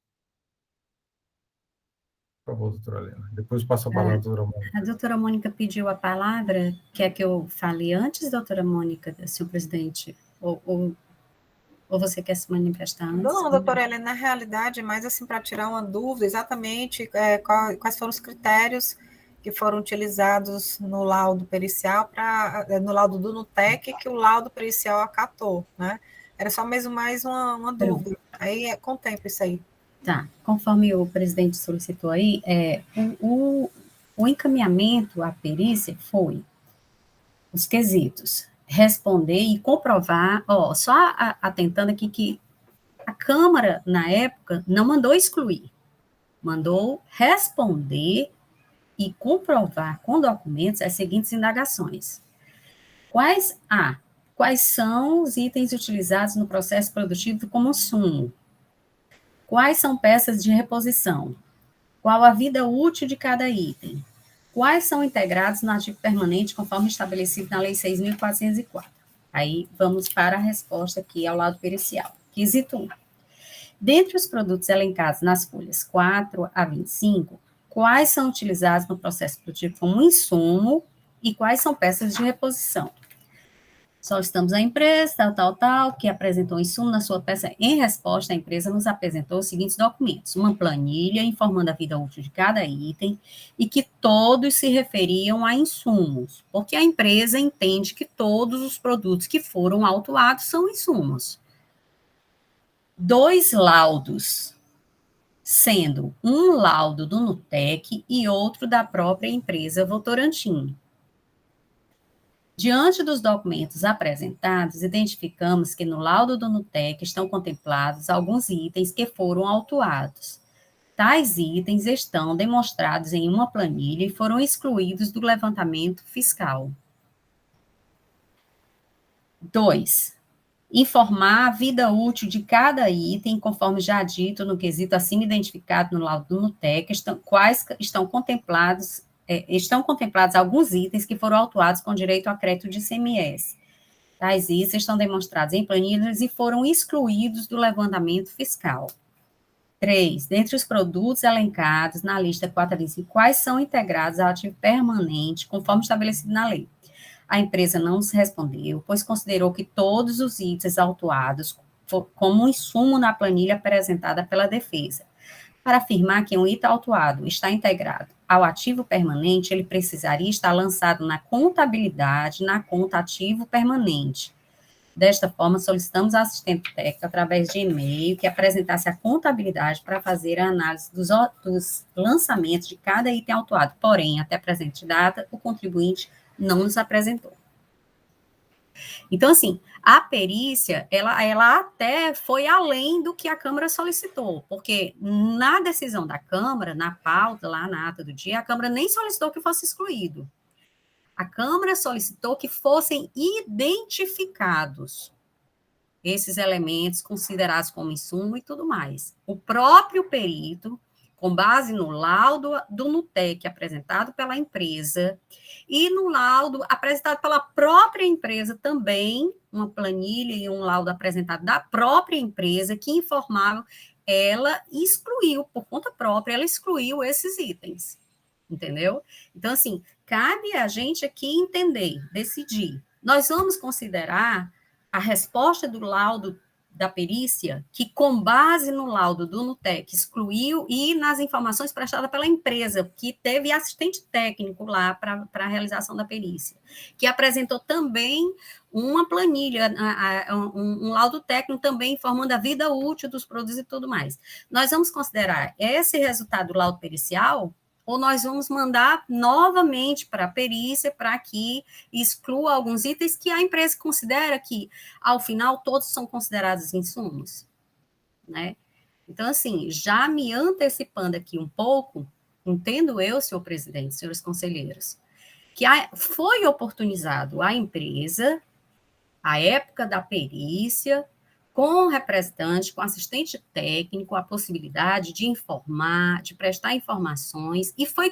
Por favor, doutora Helena. Depois passo a palavra à doutora Mônica. A doutora Mônica pediu a palavra, quer que eu fale antes, doutora Mônica, senhor presidente? Ou você quer se manifestar antes? Não, doutora Helena, na realidade, mais assim para tirar uma dúvida, exatamente quais foram os critérios que foram utilizados no laudo pericial, no laudo do NUTEC, que o laudo pericial acatou, né? Era só mesmo mais uma dúvida. Aí contempla isso aí. Tá, conforme o presidente solicitou aí, o encaminhamento à perícia foi os quesitos, responder e comprovar, só atentando aqui que a Câmara, na época, não mandou excluir, mandou responder e comprovar com documentos as seguintes indagações. Quais são os itens utilizados no processo produtivo como insumo? Quais são peças de reposição? Qual a vida útil de cada item? Quais são integrados no artigo permanente conforme estabelecido na Lei 6.404? Aí vamos para a resposta aqui ao laudo pericial. Quesito 1. Dentre os produtos elencados nas folhas 4 a 25, quais são utilizados no processo produtivo como insumo e quais são peças de reposição? Solicitamos a empresa, tal, que apresentou insumo na sua peça. Em resposta, a empresa nos apresentou os seguintes documentos: uma planilha informando a vida útil de cada item e que todos se referiam a insumos, porque a empresa entende que todos os produtos que foram autuados são insumos. 2 laudos, sendo um laudo do Nutec e outro da própria empresa Votorantim. Diante dos documentos apresentados, identificamos que no laudo do Nutec estão contemplados alguns itens que foram autuados. Tais itens estão demonstrados em uma planilha e foram excluídos do levantamento fiscal. 2. Informar a vida útil de cada item, conforme já dito no quesito acima identificado no laudo do Nutec, estão contemplados alguns itens que foram autuados com direito a crédito de ICMS. Tais itens estão demonstrados em planilhas e foram excluídos do levantamento fiscal. 3. Dentre os produtos elencados na lista 405, quais são integrados ao ativo permanente, conforme estabelecido na lei? A empresa não nos respondeu, pois considerou que todos os itens autuados como um insumo na planilha apresentada pela defesa. Para afirmar que um item autuado está integrado ao ativo permanente, ele precisaria estar lançado na contabilidade, na conta ativo permanente. Desta forma, solicitamos ao assistente técnico, através de e-mail, que apresentasse a contabilidade para fazer a análise dos lançamentos de cada item autuado. Porém, até a presente data, o contribuinte não nos apresentou. Então, assim, a perícia, ela até foi além do que a Câmara solicitou, porque na decisão da Câmara, na pauta, lá na ata do dia, a Câmara nem solicitou que fosse excluído. A Câmara solicitou que fossem identificados esses elementos considerados como insumo e tudo mais. O próprio perito, com base no laudo do Nutec apresentado pela empresa e no laudo apresentado pela própria empresa também, uma planilha e um laudo apresentado da própria empresa que informavam, ela excluiu, por conta própria, ela excluiu esses itens. Entendeu? Então, assim, cabe a gente aqui entender, decidir. Nós vamos considerar a resposta do laudo da perícia, que com base no laudo do Nutec excluiu, e nas informações prestadas pela empresa, que teve assistente técnico lá para a realização da perícia, que apresentou também uma planilha, um laudo técnico também informando a vida útil dos produtos e tudo mais. Nós vamos considerar esse resultado do laudo pericial, ou nós vamos mandar novamente para a perícia para que exclua alguns itens que a empresa considera que, ao final, todos são considerados insumos, né? Então, assim, já me antecipando aqui um pouco, entendo eu, senhor presidente, senhores conselheiros, que foi oportunizado à empresa, à época da perícia, com o representante, com o assistente técnico, a possibilidade de informar, de prestar informações, e foram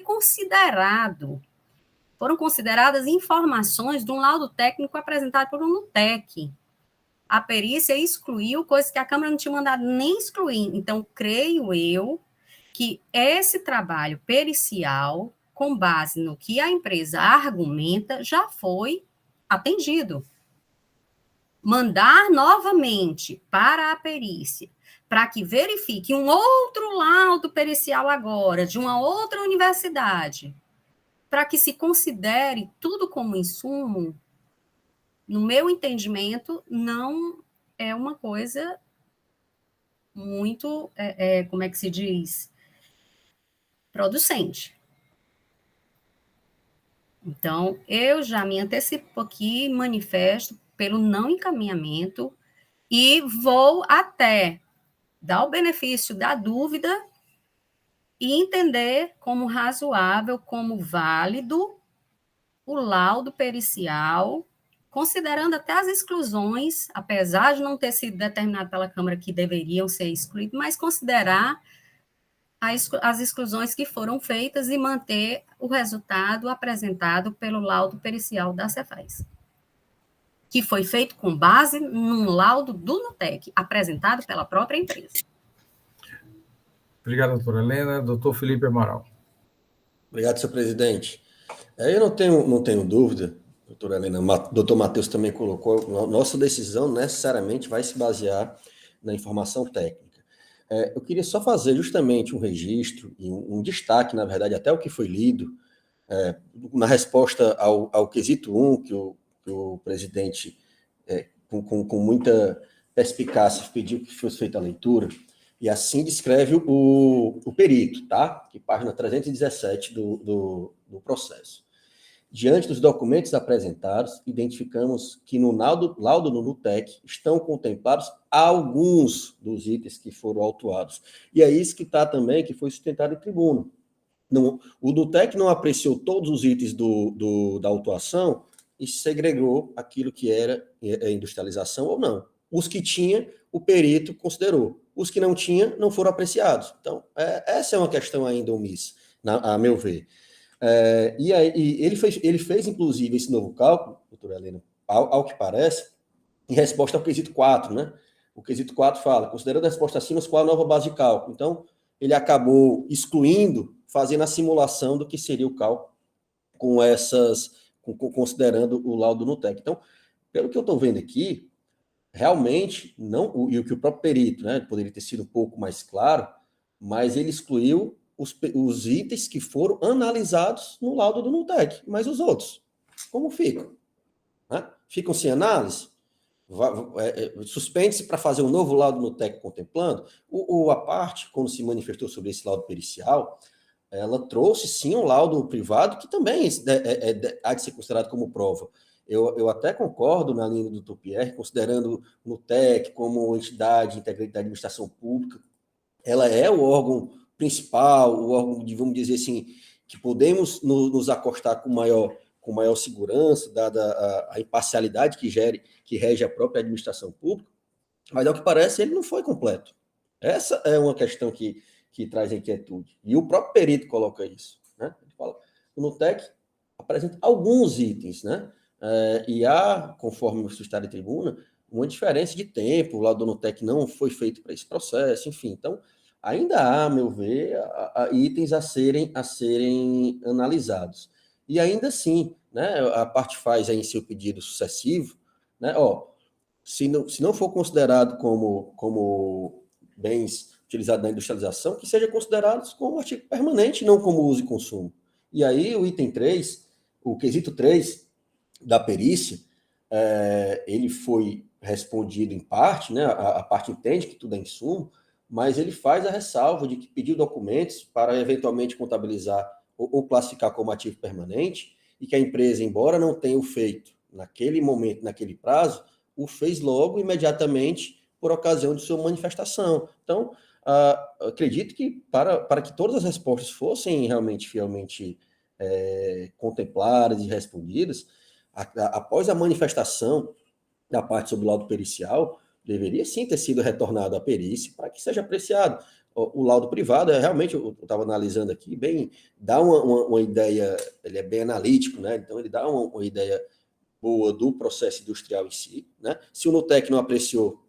consideradas informações de um laudo técnico apresentado por um Nutec. A perícia excluiu coisas que a Câmara não tinha mandado nem excluir. Então, creio eu que esse trabalho pericial, com base no que a empresa argumenta, já foi atendido. Mandar novamente para a perícia, para que verifique um outro laudo pericial agora, de uma outra universidade, para que se considere tudo como insumo, no meu entendimento, não é uma coisa muito, como é que se diz, producente. Então, eu já me antecipo aqui, manifesto pelo não encaminhamento e vou até dar o benefício da dúvida e entender como razoável, como válido o laudo pericial, considerando até as exclusões, apesar de não ter sido determinado pela Câmara que deveriam ser excluídos, mas considerar as exclusões que foram feitas e manter o resultado apresentado pelo laudo pericial da Cefaz, que foi feito com base num laudo do Nutec, apresentado pela própria empresa. Obrigado, doutora Helena. Doutor Felipe Amaral. Obrigado, senhor presidente. Eu não tenho dúvida, doutora Helena, doutor Matheus também colocou, nossa decisão necessariamente vai se basear na informação técnica. Eu queria só fazer justamente um registro, e um destaque, na verdade, até o que foi lido, na resposta ao quesito 1, que o presidente, com muita perspicácia pediu que fosse feita a leitura, e assim descreve o perito, tá? Que página 317 do processo. Diante dos documentos apresentados, identificamos que no laudo do NUTEC estão contemplados alguns dos itens que foram autuados. E é isso que está também, que foi sustentado em tribuna. O NUTEC não apreciou todos os itens da autuação e segregou aquilo que era industrialização ou não. Os que tinha, o perito considerou. Os que não tinha, não foram apreciados. Então, essa é uma questão ainda omissa, a meu ver. E aí, ele fez, inclusive, esse novo cálculo, doutora Helena, ao que parece, em resposta ao quesito 4, né? O quesito 4 fala, considerando a resposta acima, qual a nova base de cálculo. Então, ele acabou excluindo, fazendo a simulação do que seria o cálculo considerando o laudo NUTEC. Então, pelo que eu estou vendo aqui, realmente, não, e o que o próprio perito, né, poderia ter sido um pouco mais claro, mas ele excluiu os itens que foram analisados no laudo do NUTEC, mas os outros, como ficam? Né? Ficam sem análise? Suspende-se para fazer um novo laudo no NUTEC contemplando? A parte, quando se manifestou sobre esse laudo pericial, ela trouxe sim um laudo privado que também há de ser considerado como prova. Eu até concordo na linha do Dr. Pierre, considerando o NUTEC como entidade integrante da administração pública, ela é o órgão principal, o órgão, vamos dizer assim, que podemos nos acostar com maior segurança, dada a imparcialidade que rege a própria administração pública, mas, ao que parece, ele não foi completo. Essa é uma questão que traz inquietude. E o próprio perito coloca isso. Né? Ele fala, o NUTEC apresenta alguns itens, né? E há, conforme o suscitado em tribuna, uma diferença de tempo. O laudo do NUTEC não foi feito para esse processo, enfim. Então, ainda há, a meu ver, itens a serem analisados. E ainda assim, né, a parte faz aí em seu pedido sucessivo, né, se não for considerado como bens utilizados na industrialização, que seja considerados como artigo permanente, não como uso e consumo. E aí o item 3, o quesito 3 da perícia, ele foi respondido em parte, né, a parte entende que tudo é insumo, mas ele faz a ressalva de que pediu documentos para eventualmente contabilizar ou classificar como ativo permanente, e que a empresa, embora não tenha o feito naquele momento, naquele prazo, o fez logo, imediatamente, por ocasião de sua manifestação. Então, acredito que para que todas as respostas fossem realmente, fielmente contempladas e respondidas, após a manifestação da parte sobre o laudo pericial, deveria sim ter sido retornado à perícia para que seja apreciado. O laudo privado, realmente, eu estava analisando aqui, dá uma ideia, ele é bem analítico, né? Então ele dá uma ideia boa do processo industrial em si, né? Se o NUTEC não apreciou,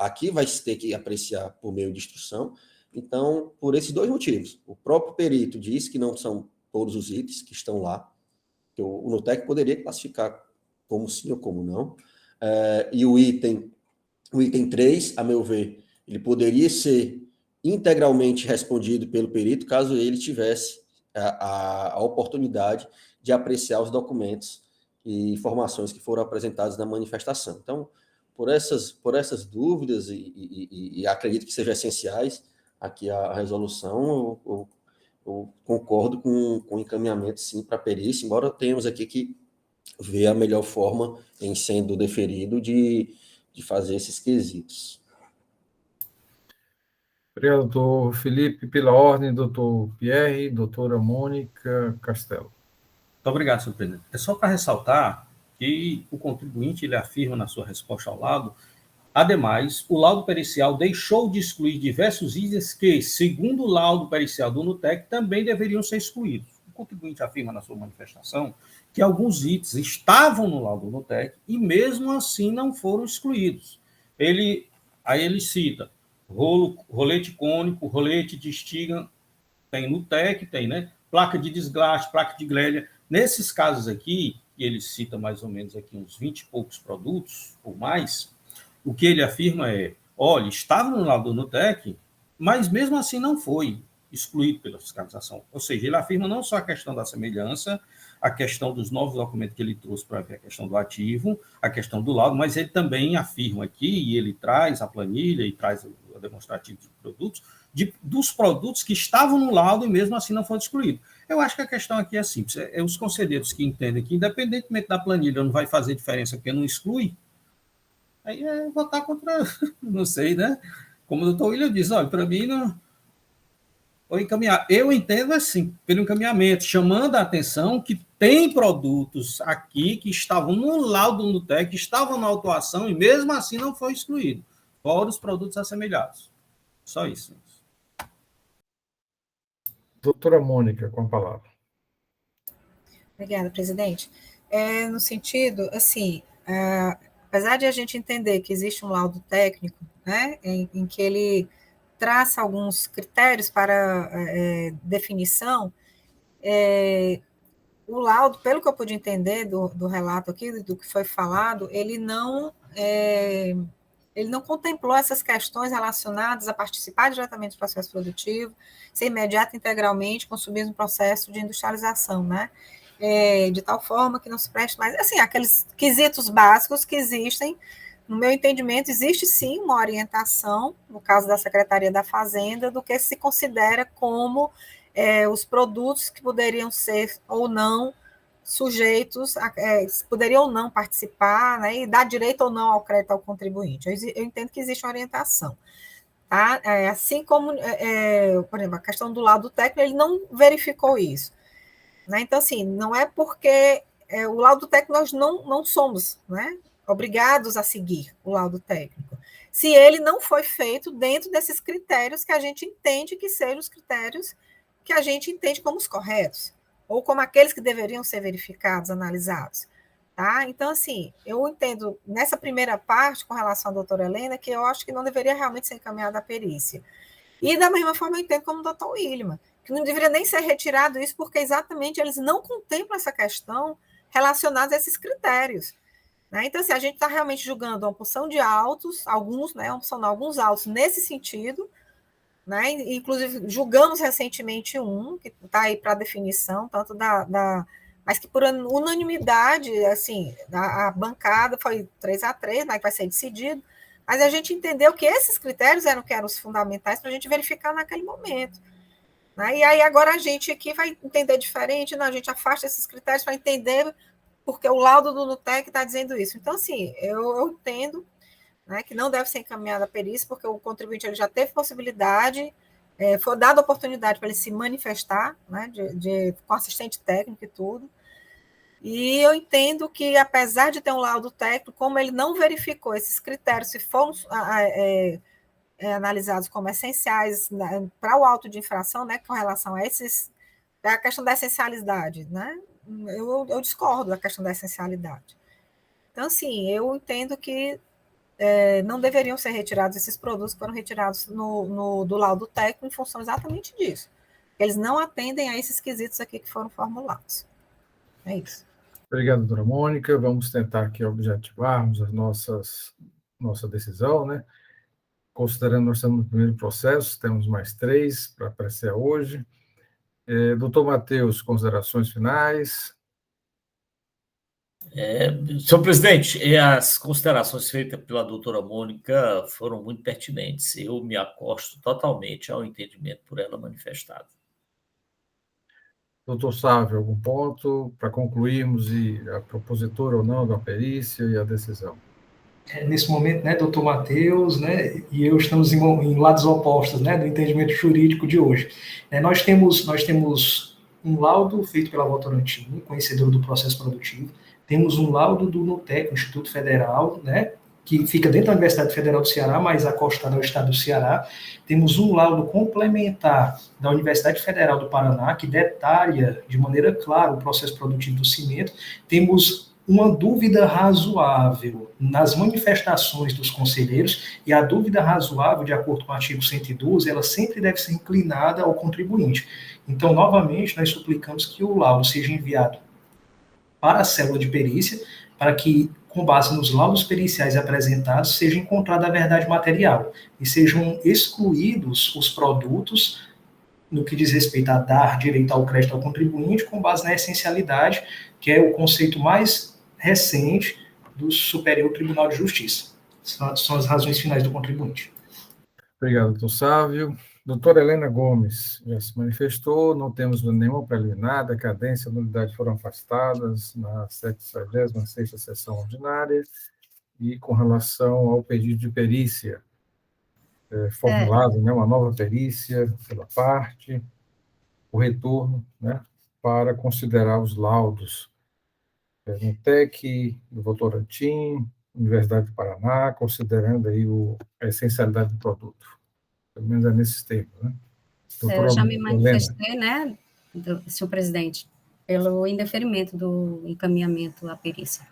aqui vai se ter que apreciar por meio de instrução. Então, por esses dois motivos, o próprio perito diz que não são todos os itens que estão lá, que o NUTEC poderia classificar como sim ou como não, e o item 3, a meu ver, ele poderia ser integralmente respondido pelo perito, caso ele tivesse a oportunidade de apreciar os documentos e informações que foram apresentadas na manifestação. Então, por essas dúvidas, e acredito que sejam essenciais aqui a resolução, eu concordo com o encaminhamento, sim, para a perícia, embora tenhamos aqui que ver a melhor forma, em sendo deferido, de fazer esses quesitos. Obrigado, doutor Felipe. Pela ordem, doutor Pierre, doutora Mônica Castelo. Muito obrigado, senhor presidente. É só para ressaltar que o contribuinte ele afirma na sua resposta ao laudo, ademais, o laudo pericial deixou de excluir diversos itens que, segundo o laudo pericial do NUTEC, também deveriam ser excluídos. O contribuinte afirma na sua manifestação que alguns itens estavam no laudo do NUTEC e, mesmo assim, não foram excluídos. Aí ele cita rolete cônico, rolete de estiga, tem NUTEC, tem, né? Placa de desgaste, placa de grelha. Nesses casos aqui, e ele cita mais ou menos aqui uns 20 e poucos produtos ou mais, o que ele afirma é, olha, estava no laudo do NUTEC, mas mesmo assim não foi excluído pela fiscalização. Ou seja, ele afirma não só a questão da semelhança, a questão dos novos documentos que ele trouxe para ver a questão do ativo, a questão do laudo, mas ele também afirma aqui, e ele traz a planilha e traz o demonstrativo de produtos, dos produtos que estavam no laudo e mesmo assim não foram excluídos. Eu acho que a questão aqui é simples, os conselheiros que entendem que, independentemente da planilha, não vai fazer diferença porque não exclui, aí é votar contra, não sei, né? Como o doutor William diz, olha, para mim não... Ou encaminhar. Eu entendo assim, pelo encaminhamento, chamando a atenção que tem produtos aqui que estavam no laudo do NUTEC, que estavam na autuação e mesmo assim não foi excluído, fora os produtos assemelhados. Só isso. Doutora Mônica, com a palavra. Obrigada, presidente. No sentido, assim, apesar de a gente entender que existe um laudo técnico, né, em que ele traça alguns critérios para definição, o laudo, pelo que eu pude entender do relato aqui, do que foi falado, ele não contemplou essas questões relacionadas a participar diretamente do processo produtivo, ser imediato integralmente consumido no processo de industrialização, né? De tal forma que não se preste mais, assim, aqueles quesitos básicos que existem. No meu entendimento, existe sim uma orientação, no caso da Secretaria da Fazenda, do que se considera como os produtos que poderiam ser ou não sujeitos, poderiam ou não participar, né, e dar direito ou não ao crédito ao contribuinte. Eu entendo que existe uma orientação. Tá? Assim como, por exemplo, a questão do lado técnico, ele não verificou isso. Né? Então, assim, não é porque o laudo técnico nós não somos, né, obrigados a seguir o laudo técnico, se ele não foi feito dentro desses critérios que a gente entende que sejam os critérios que a gente entende como os corretos, ou como aqueles que deveriam ser verificados, analisados. Tá? Então, assim, eu entendo nessa primeira parte, com relação à doutora Helena, que eu acho que não deveria realmente ser encaminhada à perícia. E, da mesma forma, eu entendo como o doutor William, que não deveria nem ser retirado isso, porque exatamente eles não contemplam essa questão relacionada a esses critérios. Né? Então, assim, a gente está realmente julgando uma porção de autos, alguns, né, alguns autos nesse sentido, né? Inclusive, julgamos recentemente um, que está aí para definição, tanto mas que por unanimidade, assim, a bancada foi 3-3, né, que vai ser decidido, mas a gente entendeu que esses critérios eram os fundamentais para a gente verificar naquele momento. Né? E aí agora a gente aqui vai entender diferente, não, a gente afasta esses critérios para entender porque o laudo do NUTEC está dizendo isso. Então, assim, eu entendo, né, que não deve ser encaminhada a perícia, porque o contribuinte ele já teve possibilidade, foi dada a oportunidade para ele se manifestar, né, com assistente técnico e tudo. E eu entendo que, apesar de ter um laudo técnico, como ele não verificou esses critérios, se foram analisados como essenciais, né, para o auto de infração, né, com relação a a questão da essencialidade, né, eu discordo da questão da essencialidade. Então, assim, eu entendo que não deveriam ser retirados esses produtos que foram retirados do laudo técnico em função exatamente disso. Eles não atendem a esses quesitos aqui que foram formulados. É isso. Obrigado, doutora Mônica. Vamos tentar aqui objetivarmos a nossa decisão, né? Considerando que nós estamos no primeiro processo, temos mais 3 para apreciar hoje. Doutor Matheus, considerações finais? Senhor presidente, as considerações feitas pela doutora Mônica foram muito pertinentes. Eu me acosto totalmente ao entendimento por ela manifestado. Doutor Sávio, algum ponto para concluirmos a propositura ou não da perícia e a decisão? Nesse momento, né, doutor Matheus, né, e eu estamos em lados opostos, né, do entendimento jurídico de hoje. Nós temos um laudo feito pela Votorantim, conhecedora do processo produtivo, temos um laudo do NUTEC, Instituto Federal, né, que fica dentro da Universidade Federal do Ceará, mas acostado ao estado do Ceará. Temos um laudo complementar da Universidade Federal do Paraná, que detalha de maneira clara o processo produtivo do cimento. Temos uma dúvida razoável nas manifestações dos conselheiros, e a dúvida razoável, de acordo com o artigo 112, ela sempre deve ser inclinada ao contribuinte. Então, novamente, nós suplicamos que o laudo seja enviado para a célula de perícia, para que, com base nos laudos periciais apresentados, seja encontrada a verdade material e sejam excluídos os produtos no que diz respeito a dar direito ao crédito ao contribuinte com base na essencialidade, que é o conceito mais recente do Superior Tribunal de Justiça. São as razões finais do contribuinte. Obrigado, doutor Sávio. Doutora Helena Gomes já se manifestou, não temos nenhuma preliminar, decadência e nulidade foram afastadas na 76ª sessão ordinária, e com relação ao pedido de perícia, formulado, né, uma nova perícia pela parte, o retorno, né, para considerar os laudos no TEC, do Votorantim, Universidade do Paraná, considerando aí a essencialidade do produto. Pelo menos é nesses termos, né? Eu já me manifestei, né, senhor presidente, pelo indeferimento do encaminhamento à perícia.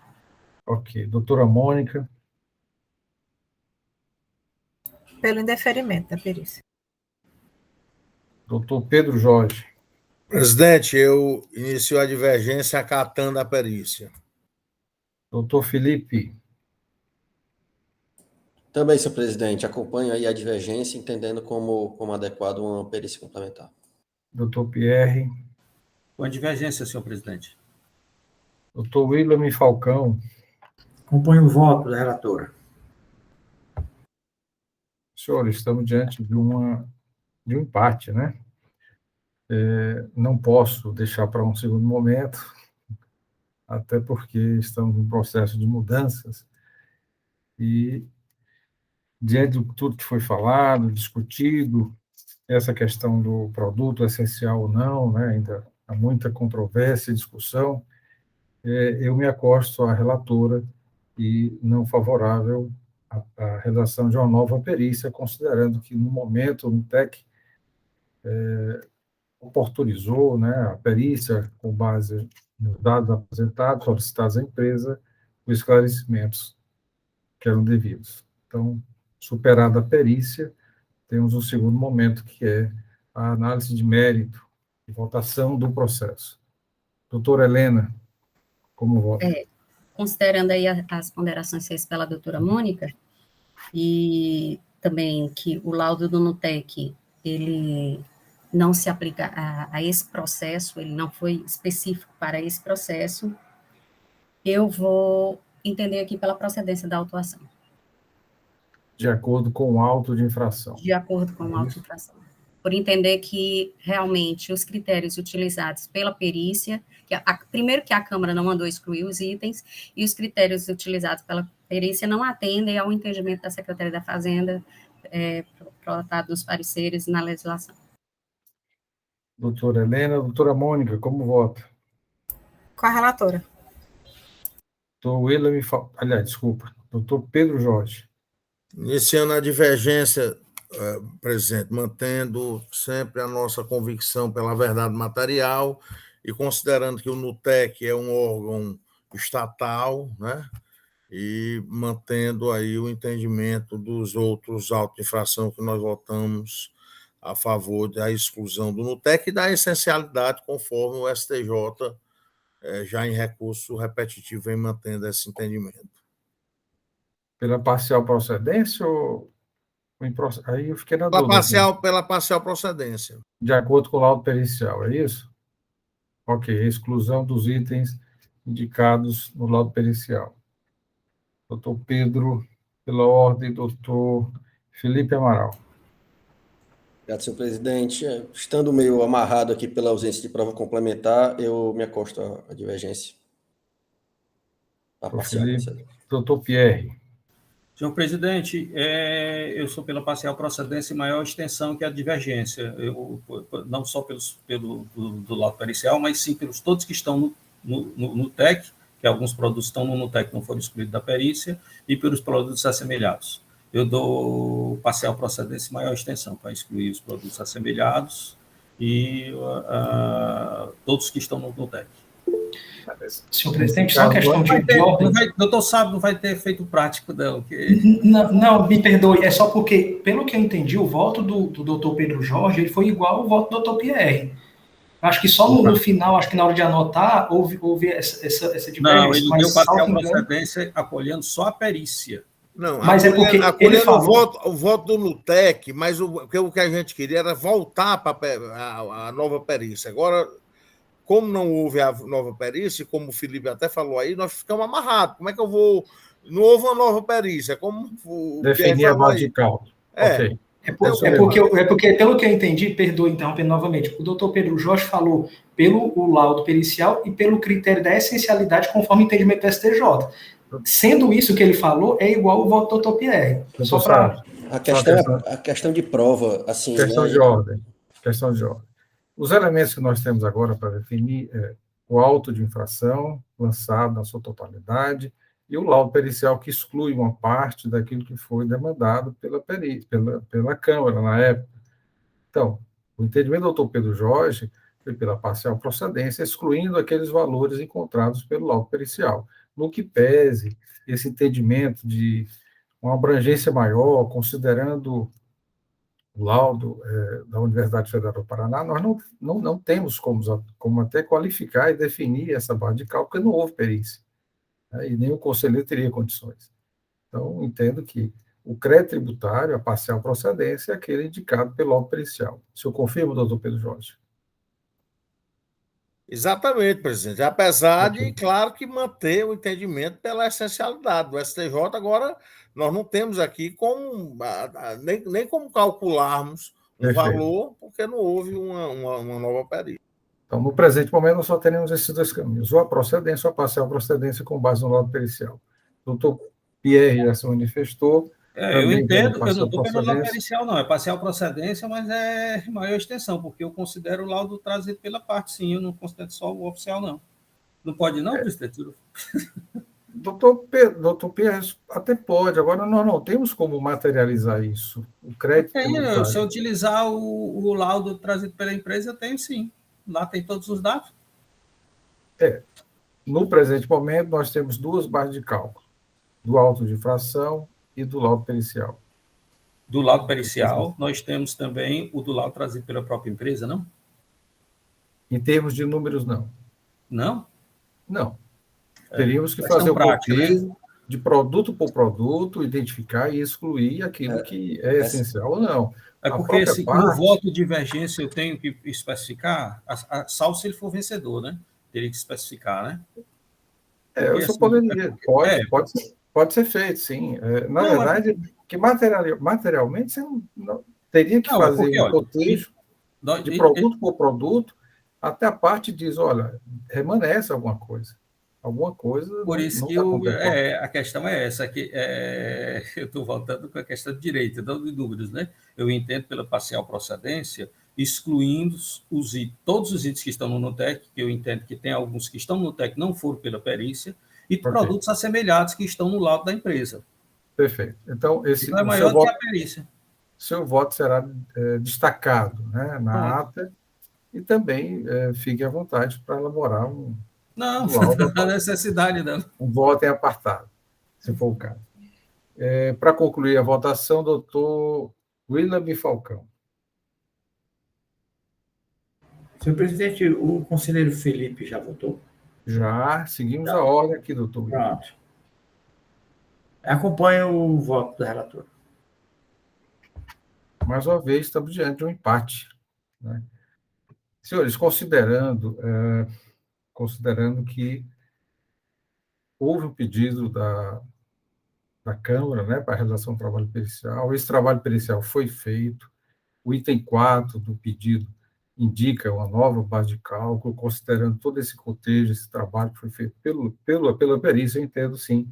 Ok. Doutora Mônica. Pelo indeferimento da perícia. Doutor Pedro Jorge. Presidente, eu inicio a divergência acatando a perícia. Doutor Felipe. Também, senhor presidente, acompanho aí a divergência, entendendo como adequado uma perícia complementar. Doutor Pierre. Com a divergência, senhor presidente. Doutor William Falcão. Acompanho o voto da relatora. Senhores, estamos diante de um empate, né? Não posso deixar para um segundo momento, até porque estamos em processo de mudanças, e diante de tudo que foi falado, discutido, essa questão do produto essencial ou não, né, ainda há muita controvérsia e discussão, eu me acosto à relatora e não favorável à redação de uma nova perícia, considerando que, no momento, o MTEC oportunizou, né, a perícia, com base nos dados apresentados, solicitados à empresa, os esclarecimentos que eram devidos. Então, superada a perícia, temos um segundo momento, que é a análise de mérito e votação do processo. Doutora Helena, como vota? Considerando aí as ponderações feitas pela doutora Mônica, e também que o laudo do NUTEC, ele não se aplica a esse processo, ele não foi específico para esse processo, eu vou entender aqui pela procedência da autuação. De acordo com o auto de infração. De acordo com o auto de infração. Por entender que, realmente, os critérios utilizados pela perícia, primeiro que a Câmara não mandou excluir os itens, e os critérios utilizados pela perícia não atendem ao entendimento da Secretaria da Fazenda, tratado nos pareceres na legislação. Doutora Helena. Doutora Mônica, como vota? Com a relatora. Doutor William, doutor Pedro Jorge. Iniciando a divergência, presidente, mantendo sempre a nossa convicção pela verdade material e considerando que o NUTEC é um órgão estatal, né? E mantendo aí o entendimento dos outros autos de infração que nós votamos a favor da exclusão do NUTEC e da essencialidade, conforme o STJ, já em recurso repetitivo, vem mantendo esse entendimento. Pela parcial procedência ou... Aí eu fiquei na dúvida. Pela parcial procedência. De acordo com o laudo pericial, é isso? Ok, exclusão dos itens indicados no laudo pericial. Doutor Pedro, pela ordem, doutor Felipe Amaral. Obrigado, senhor presidente. Estando meio amarrado aqui pela ausência de prova complementar, eu me acosto à divergência. Doutor Pierre. Senhor presidente, eu sou pela parcial procedência e maior extensão que a divergência, não só do lado pericial, mas sim pelos todos que estão no TEC, que alguns produtos estão no TEC não foram excluídos da perícia, e pelos produtos assemelhados. Eu dou parcial procedência e maior extensão para excluir os produtos assemelhados e todos que estão no TEC. Senhor presidente, só uma questão de ordem. Doutor Sábio não vai ter efeito prático, não. Não, me perdoe, é só porque, pelo que eu entendi, o voto do doutor Pedro Jorge ele foi igual ao voto do doutor Pierre. Acho que só no final, acho que na hora de anotar, houve essa divergência. Não, ele deu parcial procedência acolhendo só a perícia. Não, Mas é porque ele acolhendo falou... o voto do Nutec, mas o que a gente queria era voltar para a nova perícia. Agora, como não houve a nova perícia, como o Felipe até falou aí, nós ficamos amarrados. Como é que eu vou... Não houve uma nova perícia, como o Pierre Definir a falou base de aí. cálculo. Ok. Porque, pelo que eu entendi, perdoe interrompendo novamente, o doutor Pedro Jorge falou pelo o laudo pericial e pelo critério da essencialidade conforme o entendimento do STJ. Sendo isso que ele falou, é igual o voto do doutor Pierre. Só para... A questão de prova, assim... Questão de ordem. Os elementos que nós temos agora para definir é o auto de infração, lançado na sua totalidade, e o laudo pericial, que exclui uma parte daquilo que foi demandado pela Câmara na época. Então, o entendimento do doutor Pedro Jorge foi pela parcial procedência, excluindo aqueles valores encontrados pelo laudo pericial. No que pese esse entendimento de uma abrangência maior, considerando o laudo da Universidade Federal do Paraná, nós não temos como até qualificar e definir essa base de cálculo, porque não houve perícia. E nem o conselheiro teria condições. Então, entendo que o crédito tributário, a parcial procedência, é aquele indicado pelo laudo pericial. O senhor confirma, doutor Pedro Jorge? Exatamente, presidente. Apesar de, claro, que manter o entendimento pela essencialidade do STJ, agora nós não temos aqui como, nem como calcularmos um valor, porque não houve uma nova perícia. Então, no presente momento, nós só teremos esses dois caminhos, ou a procedência ou a parcial procedência com base no laudo pericial. O doutor Pierre já se manifestou. Eu entendo, eu não estou pelo laudo pericial, não, é parcial procedência, mas é maior extensão, porque eu considero o laudo trazido pela parte, sim, eu não considero só o oficial, não. Não pode, não, presidente? Doutor Pierre, até pode, agora nós não temos como materializar isso. O crédito tributário. Se eu utilizar o laudo trazido pela empresa, eu tenho sim. Lá tem todos os dados. No presente momento, nós temos duas bases de cálculo, do auto de infração e do laudo pericial. Do laudo pericial, nós temos também o do laudo trazido pela própria empresa, não? Em termos de números, não. Não? Não. Teríamos que fazer o cotejo de produto por produto, identificar e excluir aquilo que é essencial ou não. É porque no voto de divergência eu tenho que especificar, salvo se ele for vencedor, né? Teria que especificar, né? Eu só poderia. Pode ser feito, sim. Na verdade, que materialmente você não teria que fazer um cotejo de produto por produto, até a parte diz, olha, remanesce alguma coisa. Por isso que a questão é essa, que eu estou voltando com a questão de direito, não de números, né? Eu entendo pela parcial procedência, excluindo todos os itens que estão no NUTEC, que eu entendo que tem alguns que estão no NUTEC não foram pela perícia, e produtos assemelhados que estão no laudo da empresa. Perfeito. Então, não é maior que a perícia. Seu voto será destacado, né, na ata, e também fique à vontade para elaborar não há necessidade, não. Um voto em apartado, se for o caso. Para concluir a votação, doutor William Falcão. Senhor presidente, o conselheiro Felipe já votou? Já, seguimos a ordem aqui, doutor William. Pronto. Acompanho o voto do relator. Mais uma vez, estamos diante de um empate, né? Senhores, considerando que houve um pedido da Câmara, né, para a realização do trabalho pericial, esse trabalho pericial foi feito, o item 4 do pedido indica uma nova base de cálculo, considerando todo esse contexto, esse trabalho que foi feito pela perícia, eu entendo, sim,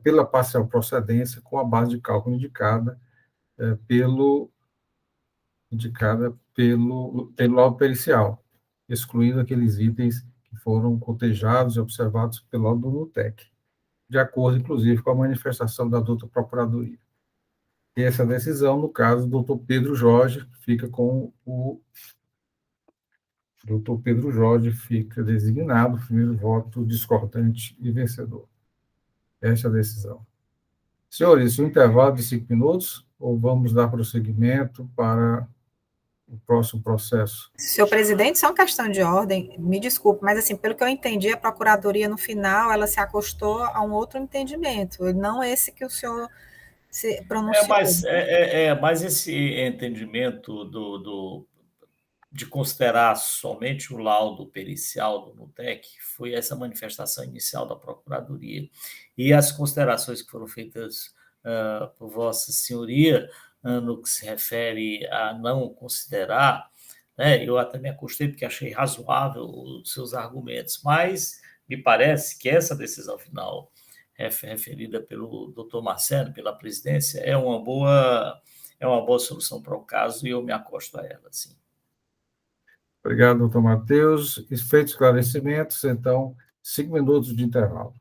pela parcial procedência, com a base de cálculo indicada pelo laudo pericial, excluindo aqueles itens que foram cotejados e observados pelo laudo do NUTEC, de acordo, inclusive, com a manifestação da doutora Procuradoria. E essa decisão, no caso, do doutor Pedro Jorge, fica com o doutor Pedro Jorge, fica designado o primeiro voto discordante e vencedor. Esta é a decisão. Senhores, um intervalo de 5 minutos, ou vamos dar prosseguimento para o próximo processo. Senhor presidente, só uma questão de ordem, me desculpe, mas assim, pelo que eu entendi, a Procuradoria, no final, ela se acostou a um outro entendimento, não esse que o senhor se pronunciou. Mas esse entendimento de considerar somente o laudo pericial do NUTEC foi essa manifestação inicial da Procuradoria. E as considerações que foram feitas por Vossa Senhoria, no que se refere a não considerar, né, eu até me acostei porque achei razoável os seus argumentos, mas me parece que essa decisão final referida pelo doutor Marcelo, pela presidência, é uma boa solução para o caso e eu me acosto a ela, sim. Obrigado, doutor Matheus. Feitos esclarecimentos, então, 5 minutos de intervalo.